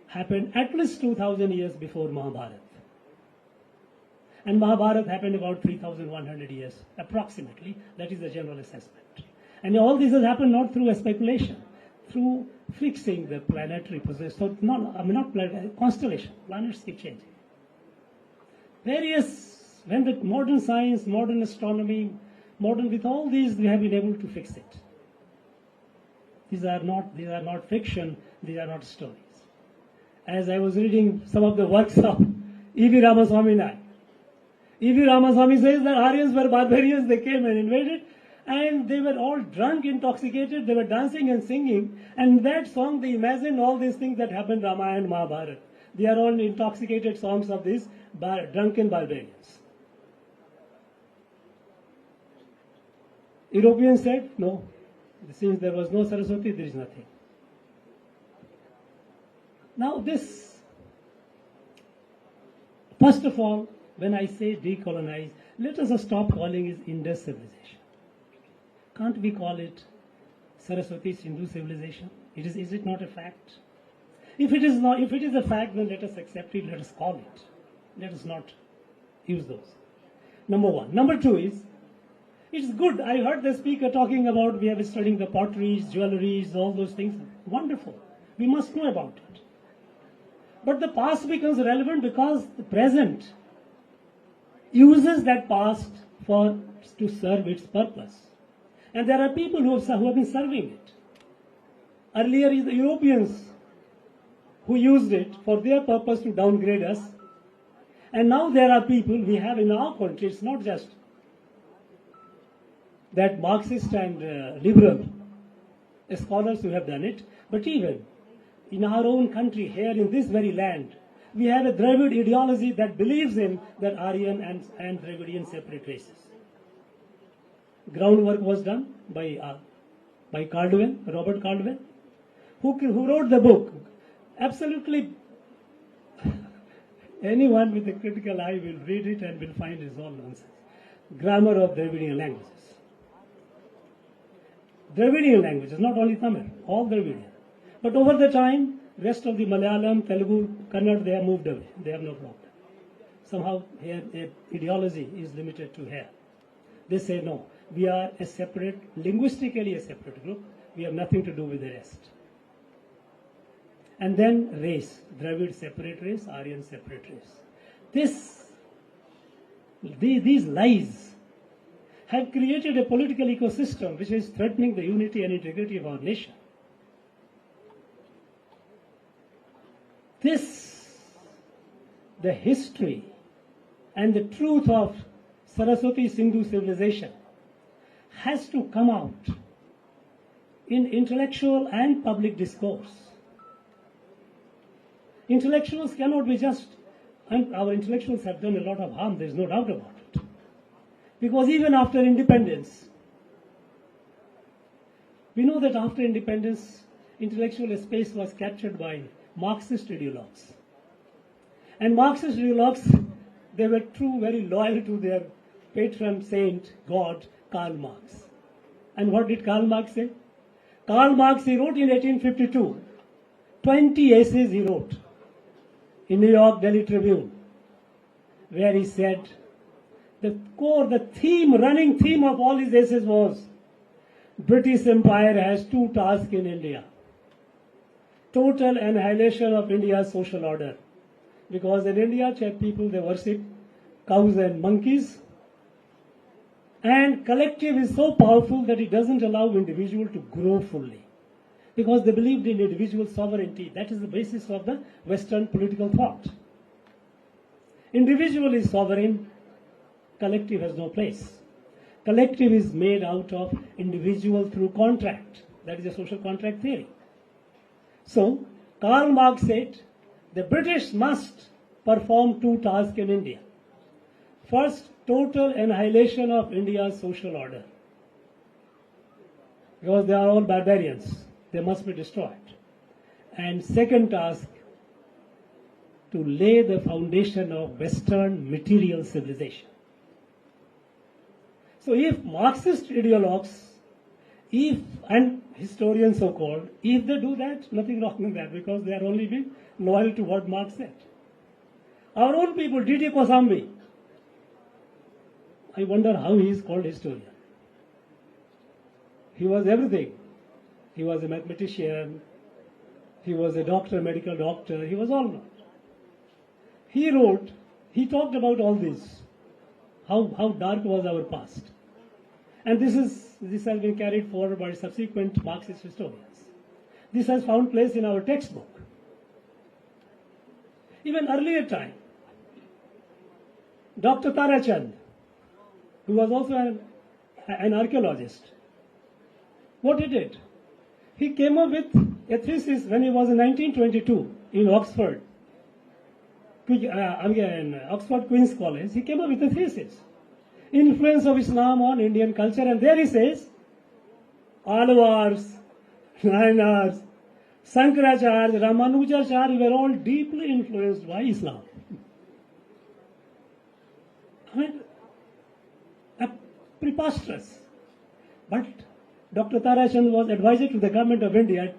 Speaker 5: happened at least 2000 years before Mahabharata. And Mahabharata happened about 3100 years, approximately. That is the general assessment. And all this has happened not through a speculation, through fixing the planetary position. So not planet, constellation. Planets keep changing. When the modern science, modern astronomy, with all these, we have been able to fix it. These are not fiction, these are not stories. As I was reading some of the works of E.V. Ramaswamy Naik, E.V. Ramaswamy says that Aryans were barbarians, they came and invaded, and they were all drunk, intoxicated, they were dancing and singing, and in that song they imagined all these things that happened in Ramayana and Mahabharata. They are all intoxicated songs of these drunken barbarians. Europeans said, no, since there was no Saraswati, there is nothing. Now first of all, when I say decolonize, let us stop calling it Indus civilization. Can't we call it Saraswati Sindhu civilization? Is it not a fact? If it is a fact, then let us accept it, let us call it. Let us not use those. Number one. Number two is, it's good. I heard the speaker talking about we have been studying the potteries, jewelries, all those things. Wonderful. We must know about it. But the past becomes relevant because the present uses that past to serve its purpose. And there are people who have been serving it. Earlier is the Europeans who used it for their purpose to downgrade us. And now there are people we have in our country, it's not just that Marxist and liberal scholars who have done it, but even in our own country, here in this very land, we have a Dravid ideology that believes in that Aryan and Dravidian separate races. Groundwork was done by Caldwell, Robert Caldwell, who wrote the book. Absolutely, anyone with a critical eye will read it and will find it's all nonsense. Grammar of Dravidian languages. Dravidian languages, not only Tamil, all Dravidian. But over the time, rest of the Malayalam, Telugu, Kannada, they have moved away. They have not moved. Somehow, here, ideology is limited to here. They say, no, we are a separate, linguistically a separate group. We have nothing to do with the rest. And then race, Dravid separate race, Aryan separate race. These lies have created a political ecosystem which is threatening the unity and integrity of our nation. The history and the truth of Saraswati Sindhu civilization has to come out in intellectual and public discourse. Intellectuals cannot be just, and our intellectuals have done a lot of harm, there is no doubt about it. Because even after independence, we know that after independence, intellectual space was captured by Marxist ideologues. And Marxist ideologues, they were very loyal to their patron saint, God, Karl Marx. And what did Karl Marx say? Karl Marx, he wrote in 1852, 20 essays he wrote in New York Daily Tribune, where he said running theme of all his essays was British Empire has two tasks in India. Total annihilation of India's social order. Because in India, people, they worship cows and monkeys. And collective is so powerful that it doesn't allow individual to grow fully. Because they believed in individual sovereignty. That is the basis of the Western political thought. Individual is sovereign, collective has no place. Collective is made out of individual through contract. That is a social contract theory. So, Karl Marx said, the British must perform two tasks in India. First, total annihilation of India's social order. Because they are all barbarians. They must be destroyed. And second task, to lay the foundation of Western material civilization. So if Marxist ideologues, and historians so-called, if they do that, nothing wrong with that, because they are only being loyal to what Marx said. Our own people, D.T. Kosambi, I wonder how he is called historian. He was everything. He was a mathematician, he was a doctor, medical doctor, he was all that. He wrote, he talked about all this, how dark was our past. And this has been carried forward by subsequent Marxist historians. This has found place in our textbook. Even earlier time, Dr. Tarachand, who was also an archaeologist, what he did? He came up with a thesis when he was in 1922 in Oxford. Oxford Queen's College, he came up with a thesis. Influence of Islam on Indian culture, and there he says, Alvars, Nayanars, Sankaracharya, Ramanujacharya were all deeply influenced by Islam. I mean, preposterous. But Dr. Tarachand was advisor to the government of India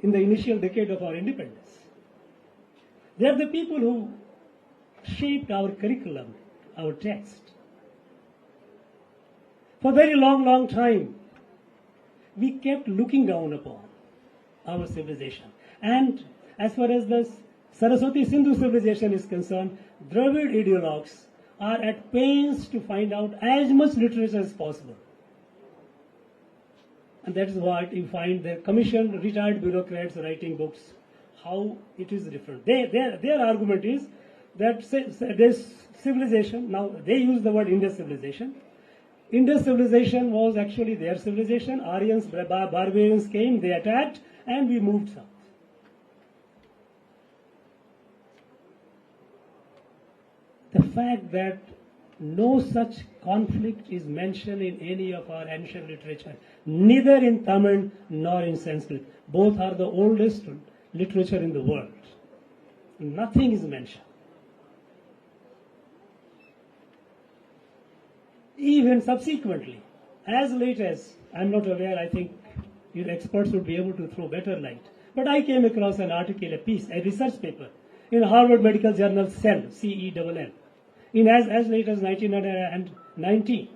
Speaker 5: in the initial decade of our independence. They are the people who shaped our curriculum, our text. For a very long time, we kept looking down upon our civilization. And as far as the Sarasvati Sindhu civilization is concerned, Dravid ideologues are at pains to find out as much literature as possible. And that is what you find the commissioned retired bureaucrats writing books, how it is different. Their argument is that this civilization, now they use the word Indus civilization. Indus civilization was actually their civilization. Aryans, barbarians came, they attacked, and we moved south. The fact that no such conflict is mentioned in any of our ancient literature, neither in Tamil nor in Sanskrit. Both are the oldest literature in the world. Nothing is mentioned. Even subsequently, as late as, I'm not aware, I think your experts would be able to throw better light. But I came across an article, a piece, a research paper in Harvard Medical Journal Cell, CELL, in as late as 1990.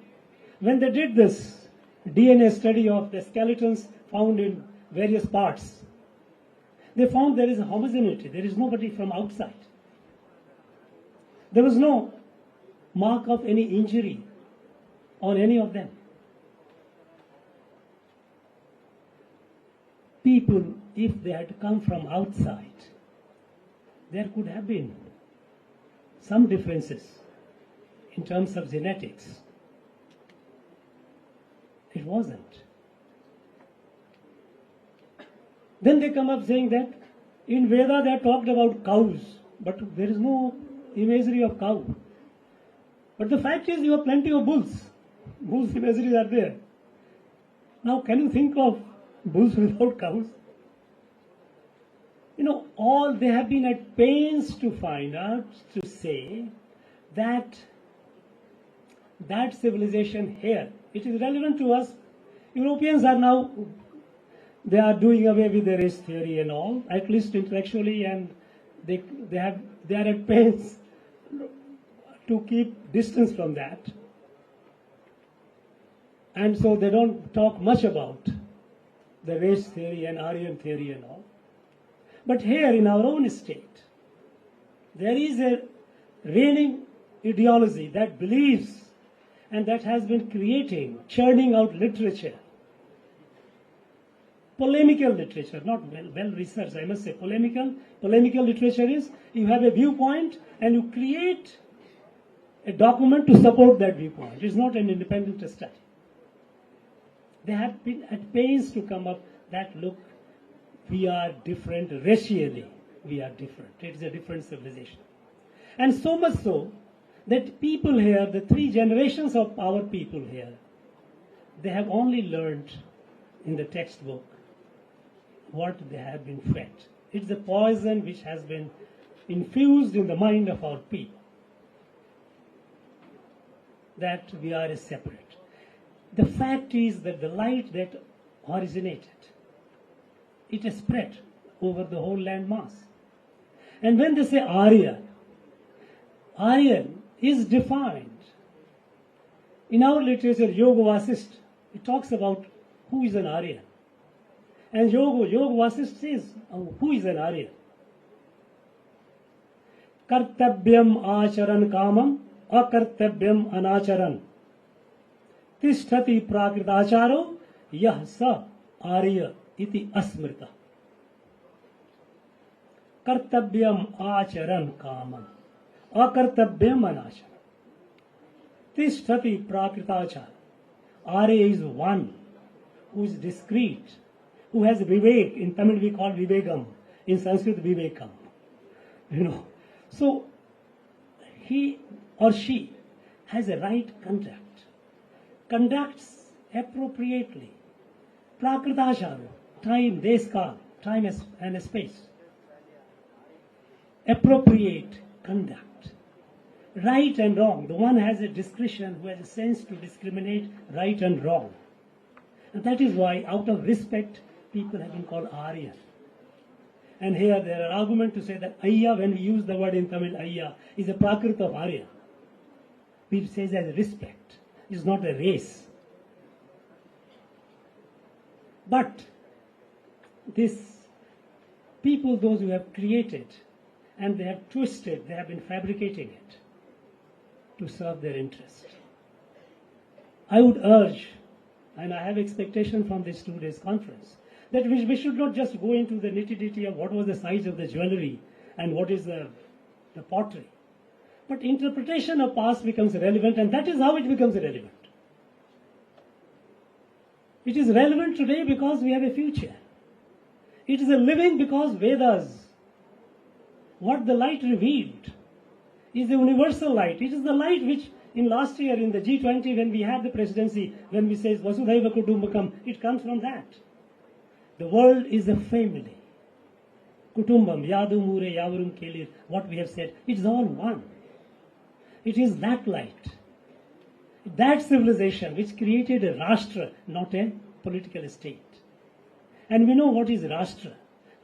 Speaker 5: When they did this DNA study of the skeletons found in various parts, they found there is a homogeneity. There is nobody from outside. There was no mark of any injury on any of them. People, if they had come from outside, there could have been some differences in terms of genetics. It wasn't. Then they come up saying that in Veda they talked about cows, but there is no imagery of cow. But the fact is you have plenty of bulls. Bulls imageries are there. Now can you think of bulls without cows? You know, all they have been at pains to find out, to say that that civilization here, it is relevant to us. Europeans are now, they are doing away with the race theory and all, at least intellectually, and they are at pains to keep distance from that. And so they don't talk much about the race theory and Aryan theory and all. But here in our own state, there is a reigning ideology that believes and that has been creating, churning out literature. Polemical literature, not well researched, I must say. Polemical literature is you have a viewpoint and you create a document to support that viewpoint. It is not an independent study. They have been at pains to come up that, look, we are different racially. We are different. It is a different civilization. And so much so that people here, the 3 generations of our people here, they have only learned in the textbook what they have been fed. It's a poison which has been infused in the mind of our people, that we are a separate. The fact is that the light that originated, it has spread over the whole land mass. And when they say Aryan is defined. In our literature, Yoga Vasist, it talks about who is an Aryan. And Yoga Vasist says, who is an Aryan? Kartabyam acharan kamam, akartabyam anacharan. Tishtati prakritacharo, yah sa arya iti asmrita. Kartabyam acharan kamam, akartabyam anacharan. Tishtati prakritacharo. Arya is one who is discreet, who has vivek. In Tamil we call vivekam, in Sanskrit vivekam. So he or she has a right conduct, conducts appropriately. Prakritacharo, time, deskal, time and space. Appropriate conduct. Right and wrong. The one has a discretion, who has a sense to discriminate right and wrong. And that is why, out of respect, people have been called Aryan. And here there are arguments to say that Ayya, when we use the word in Tamil, Ayya, is a Prakrit of Arya. It says as respect. It's not a race. But these people, those who have created, and they have twisted, they have been fabricating it to serve their interest. I would urge, and I have expectation from this 2 days conference, that we should not just go into the nitty-gritty of what was the size of the jewelry and what is the pottery. But interpretation of past becomes relevant, and that is how it becomes relevant. It is relevant today because we have a future. It is a living because Vedas, what the light revealed, is the universal light. It is the light which in last year in the G20 when we had the presidency, when we say Vasudhaiva Kutumbakam, it comes from that. The world is a family. Kutumbam, Yadu Mure, Yavarum Kelir, what we have said, it is all one. It is that light, that civilization which created a Rashtra, not a political state. And we know what is Rashtra.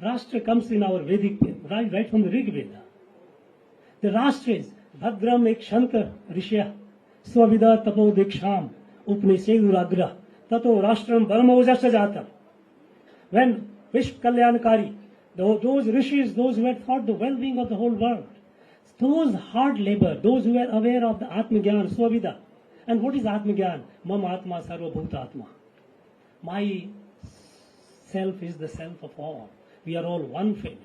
Speaker 5: Rashtra comes in our Vedic, right from the Rig Veda. The Rashtra is Bhadram Ekshanta Rishya, Swavida Tapo Diksham, Upniseduragra, Tato Rashtram Baramojasha Jatam. When Vishwa Kalyankari, those rishis, those who had thought the well-being of the whole world, those hard labor, those who were aware of the Atmagyan, Swavida. And what is Atmagyan? Mam Atma Sarva Bhuta Atma. My self is the self of all. We are all one family.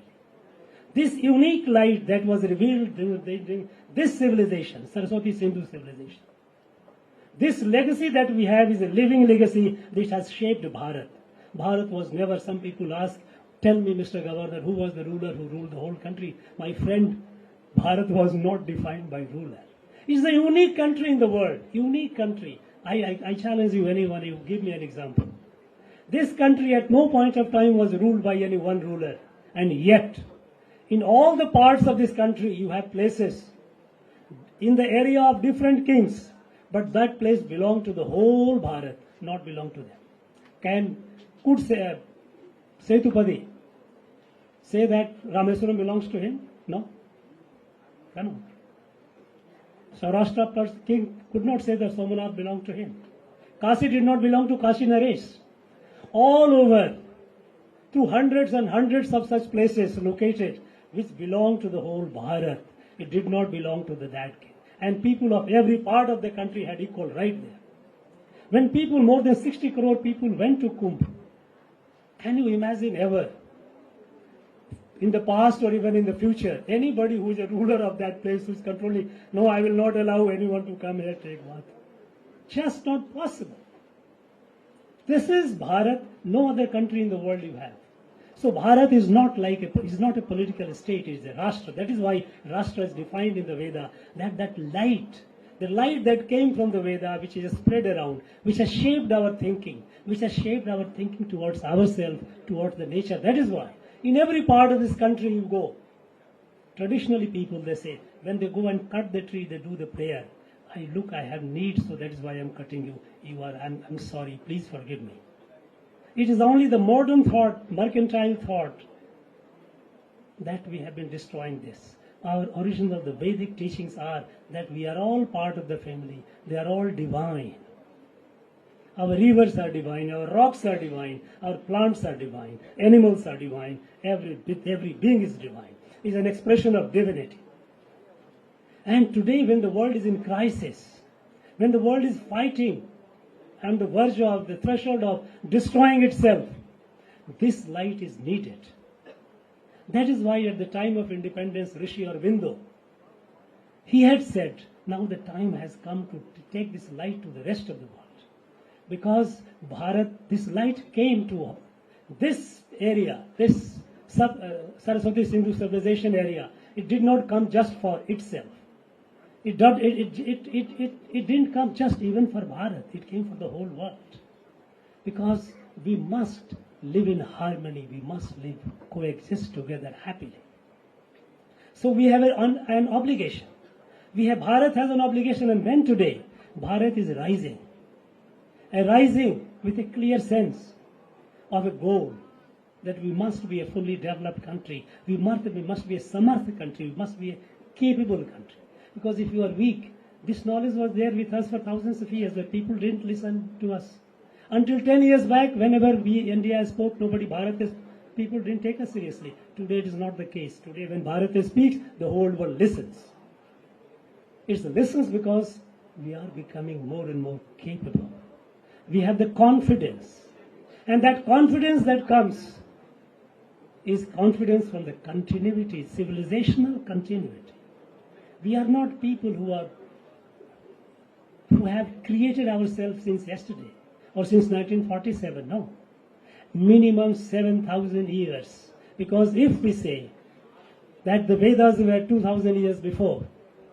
Speaker 5: This unique light that was revealed during this civilization, Saraswati Sindhu civilization. This legacy that we have is a living legacy which has shaped Bharat. Bharat was never, some people ask, tell me, Mr. Governor, who was the ruler who ruled the whole country? My friend, Bharat was not defined by ruler. It's a unique country in the world. Unique country. I challenge you, anyone, you give me an example. This country at no point of time was ruled by any one ruler. And yet, in all the parts of this country, you have places in the area of different kings. But that place belonged to the whole Bharat, not belong to them. Could Setupadi say that Rameswaram belongs to him? No? Come on. Saurashtra king could not say that Somanath belonged to him. Kasi did not belong to Kashi Naresh. All over, through hundreds and hundreds of such places located, which belong to the whole Bharat, it did not belong to the that king. And people of every part of the country had equal right there. When people, more than 60 crore people went to Kumbh, can you imagine ever, in the past or even in the future, anybody who is a ruler of that place who is controlling, no, I will not allow anyone to come here take bath. Just not possible. This is Bharat, no other country in the world you have. So Bharat is not is not a political state, it is a Rashtra. That is why Rashtra is defined in the Veda, that light, the light that came from the Veda, which is spread around, which has shaped our thinking, towards ourselves, towards the nature. That is why in every part of this country you go, traditionally people, they say, when they go and cut the tree, they do the prayer. I have need, so that is why I am cutting you. I'm sorry, please forgive me. It is only the modern thought, mercantile thought, that we have been destroying this. Our original, the Vedic teachings are that we are all part of the family. They are all divine. Our rivers are divine, our rocks are divine, our plants are divine, animals are divine, every being is divine. It is an expression of divinity. And today when the world is in crisis, when the world is fighting on the verge of the threshold of destroying itself, this light is needed. That is why at the time of independence, Rishi Aurobindo, he had said, now the time has come to take this light to the rest of the world. Because Bharat, this light came to this area, this Saraswati Sindhu civilization area. It did not come just for itself. It didn't come just even for Bharat. It came for the whole world. Because we must live in harmony. We must coexist together happily. So we have an obligation. Bharat has an obligation, and when today Bharat is rising, with a clear sense of a goal that we must be a fully developed country, we must be a samartha country, we must be a capable country. Because if you are weak, this knowledge was there with us for thousands of years, but people didn't listen to us. Until 10 years back, whenever India spoke, people didn't take us seriously. Today it is not the case. Today when Bharat speaks, the whole world listens. It listens because we are becoming more and more capable. We have the confidence. And that confidence that comes is confidence from the continuity, civilizational continuity. We are not people who have created ourselves since yesterday or since 1947. No. Minimum 7,000 years. Because if we say that the Vedas were 2,000 years before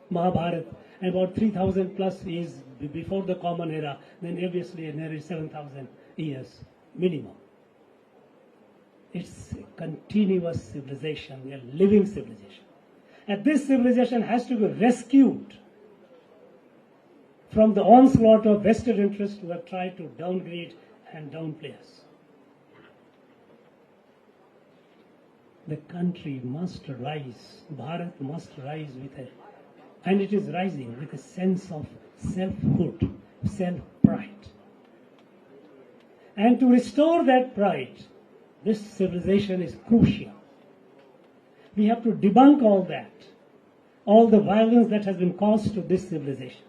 Speaker 5: Mahabharata and about 3,000 plus years before the Common Era, then obviously nearly 7,000 years minimum. It's a continuous civilization, a living civilization. And this civilization has to be rescued from the onslaught of vested interests who have tried to downgrade and downplay us. The country must rise, Bharat must rise and it is rising with a sense of selfhood, self-pride. And to restore that pride, this civilization is crucial. We have to debunk all that, all the violence that has been caused to this civilization.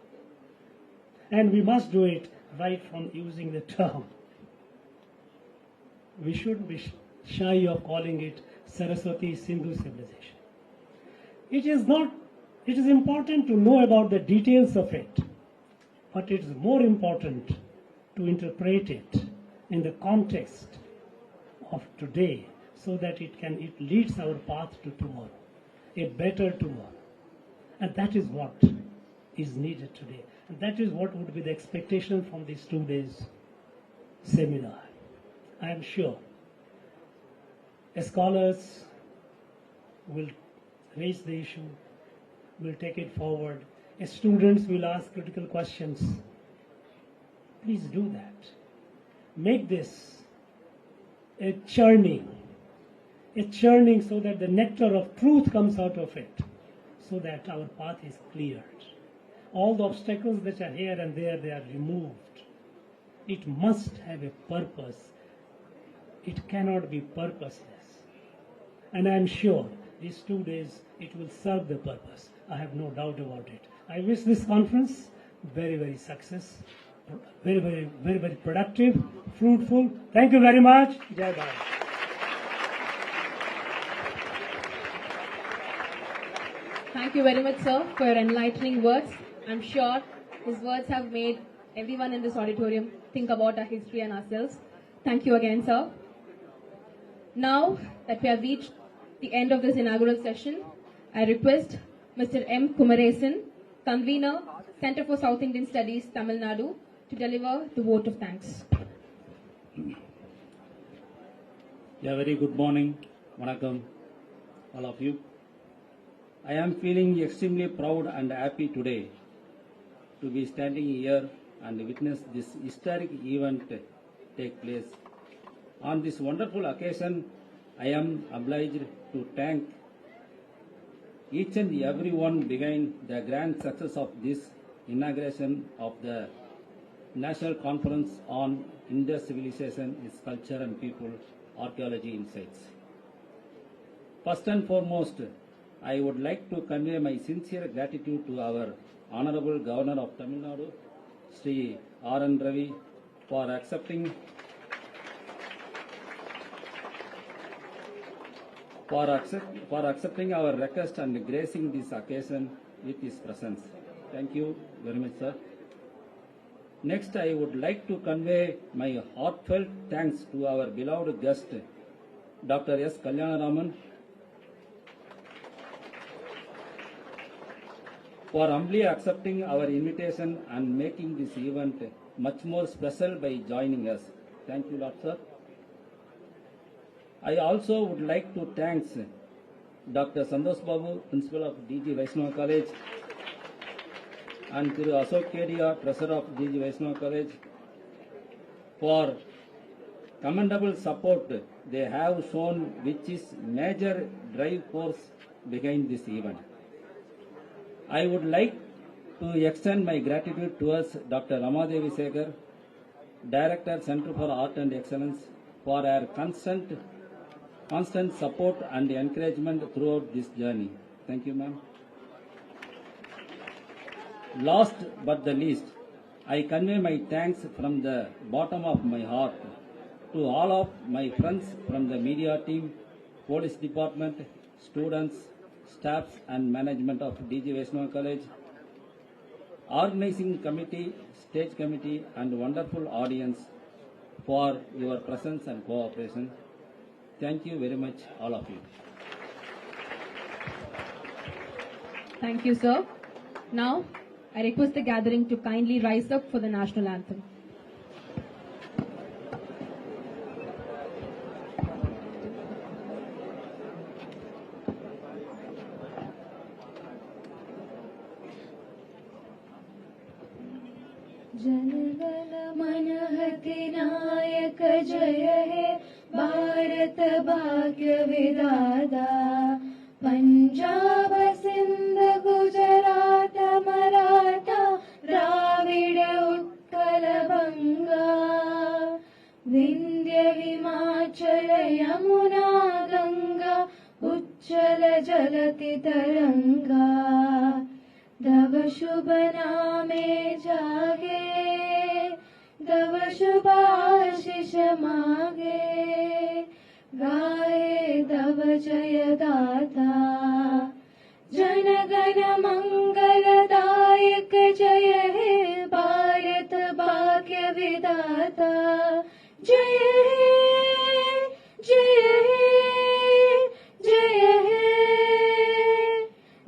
Speaker 5: And we must do it right from using the term. We shouldn't be shy of calling it Saraswati Sindhu civilization. It is important to know about the details of it, but it is more important to interpret it in the context of today, so that it leads our path to tomorrow, a better tomorrow. And that is what is needed today. And that is what would be the expectation from these 2 days seminar. I am sure scholars will raise the issue, will take it forward. Students will ask critical questions. Please do that. Make this a churning, a churning so that the nectar of truth comes out of it, so that our path is cleared. All the obstacles that are here and there, they are removed. It must have a purpose. It cannot be purposeless. And I am sure these 2 days it will serve the purpose. I have no doubt about it. I wish this conference very, very success, very, very, very, very productive, fruitful. Thank you very much. Jai Bharat.
Speaker 2: Thank you very much, sir, for your enlightening words. I'm sure his words have made everyone in this auditorium think about our history and ourselves. Thank you again, sir. Now that we have reached the end of this inaugural session, I request Mr. M. Kumaresan, Convener, Center for South Indian Studies, Tamil Nadu, to deliver the vote of thanks.
Speaker 6: Yeah, very good morning. Vanakkam, all of you. I am feeling extremely proud and happy today to be standing here and witness this historic event take place. On this wonderful occasion, I am obliged to thank each and every one behind the grand success of this inauguration of the National Conference on Indus Civilization, its culture and people, archaeology insights. First and foremost, I would like to convey my sincere gratitude to our Honorable Governor of Tamil Nadu, Sri R.N. Ravi, for accepting our request and gracing this occasion with his presence. Thank you very much, sir. Next, I would like to convey my heartfelt thanks to our beloved guest, Dr. S. Kalyanaraman, for humbly accepting our invitation and making this event much more special by joining us. Thank you, Lord, sir. I also would like to thank Dr. Santosh Babu, Principal of D.G. Vaishnava College, and Thiru Ashok Kedia, Treasurer of D.G. Vaishnava College, for commendable support they have shown, which is major drive force behind this event. I would like to extend my gratitude towards Dr. Ramadevi Sekhar, Director, Center for Art and Excellence, for her constant support and encouragement throughout this journey. Thank you, ma'am. Last but the least, I convey my thanks from the bottom of my heart to all of my friends from the media team, police department, students, staffs and management of D.G. Vaishnava College, organizing committee, stage committee and wonderful audience for your presence and cooperation. Thank you very much, all of you.
Speaker 2: Thank you, sir. Now, I request the gathering to kindly rise up for the national anthem.
Speaker 7: जनगण मन नायक जय हे भारत भाग्य विधाता पंजाब सिंध गुजरात मराठा द्राविड उत्कल बंगा विंध्य हिमाचल यमुना गंगा उच्चल जलति तरंगा तव शुभ नामे जागे तव शुभ आशीष मागे गाए तव जय दाता जनगण मंगलदायक जय हे भारत भाग्य विधाता जय हे जय हे जय हे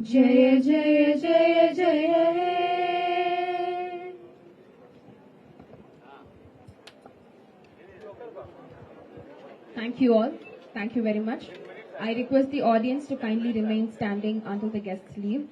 Speaker 7: जय जय जय जय हे.
Speaker 2: Thank you all. Thank you very much. I request the audience to kindly remain standing until the guests leave.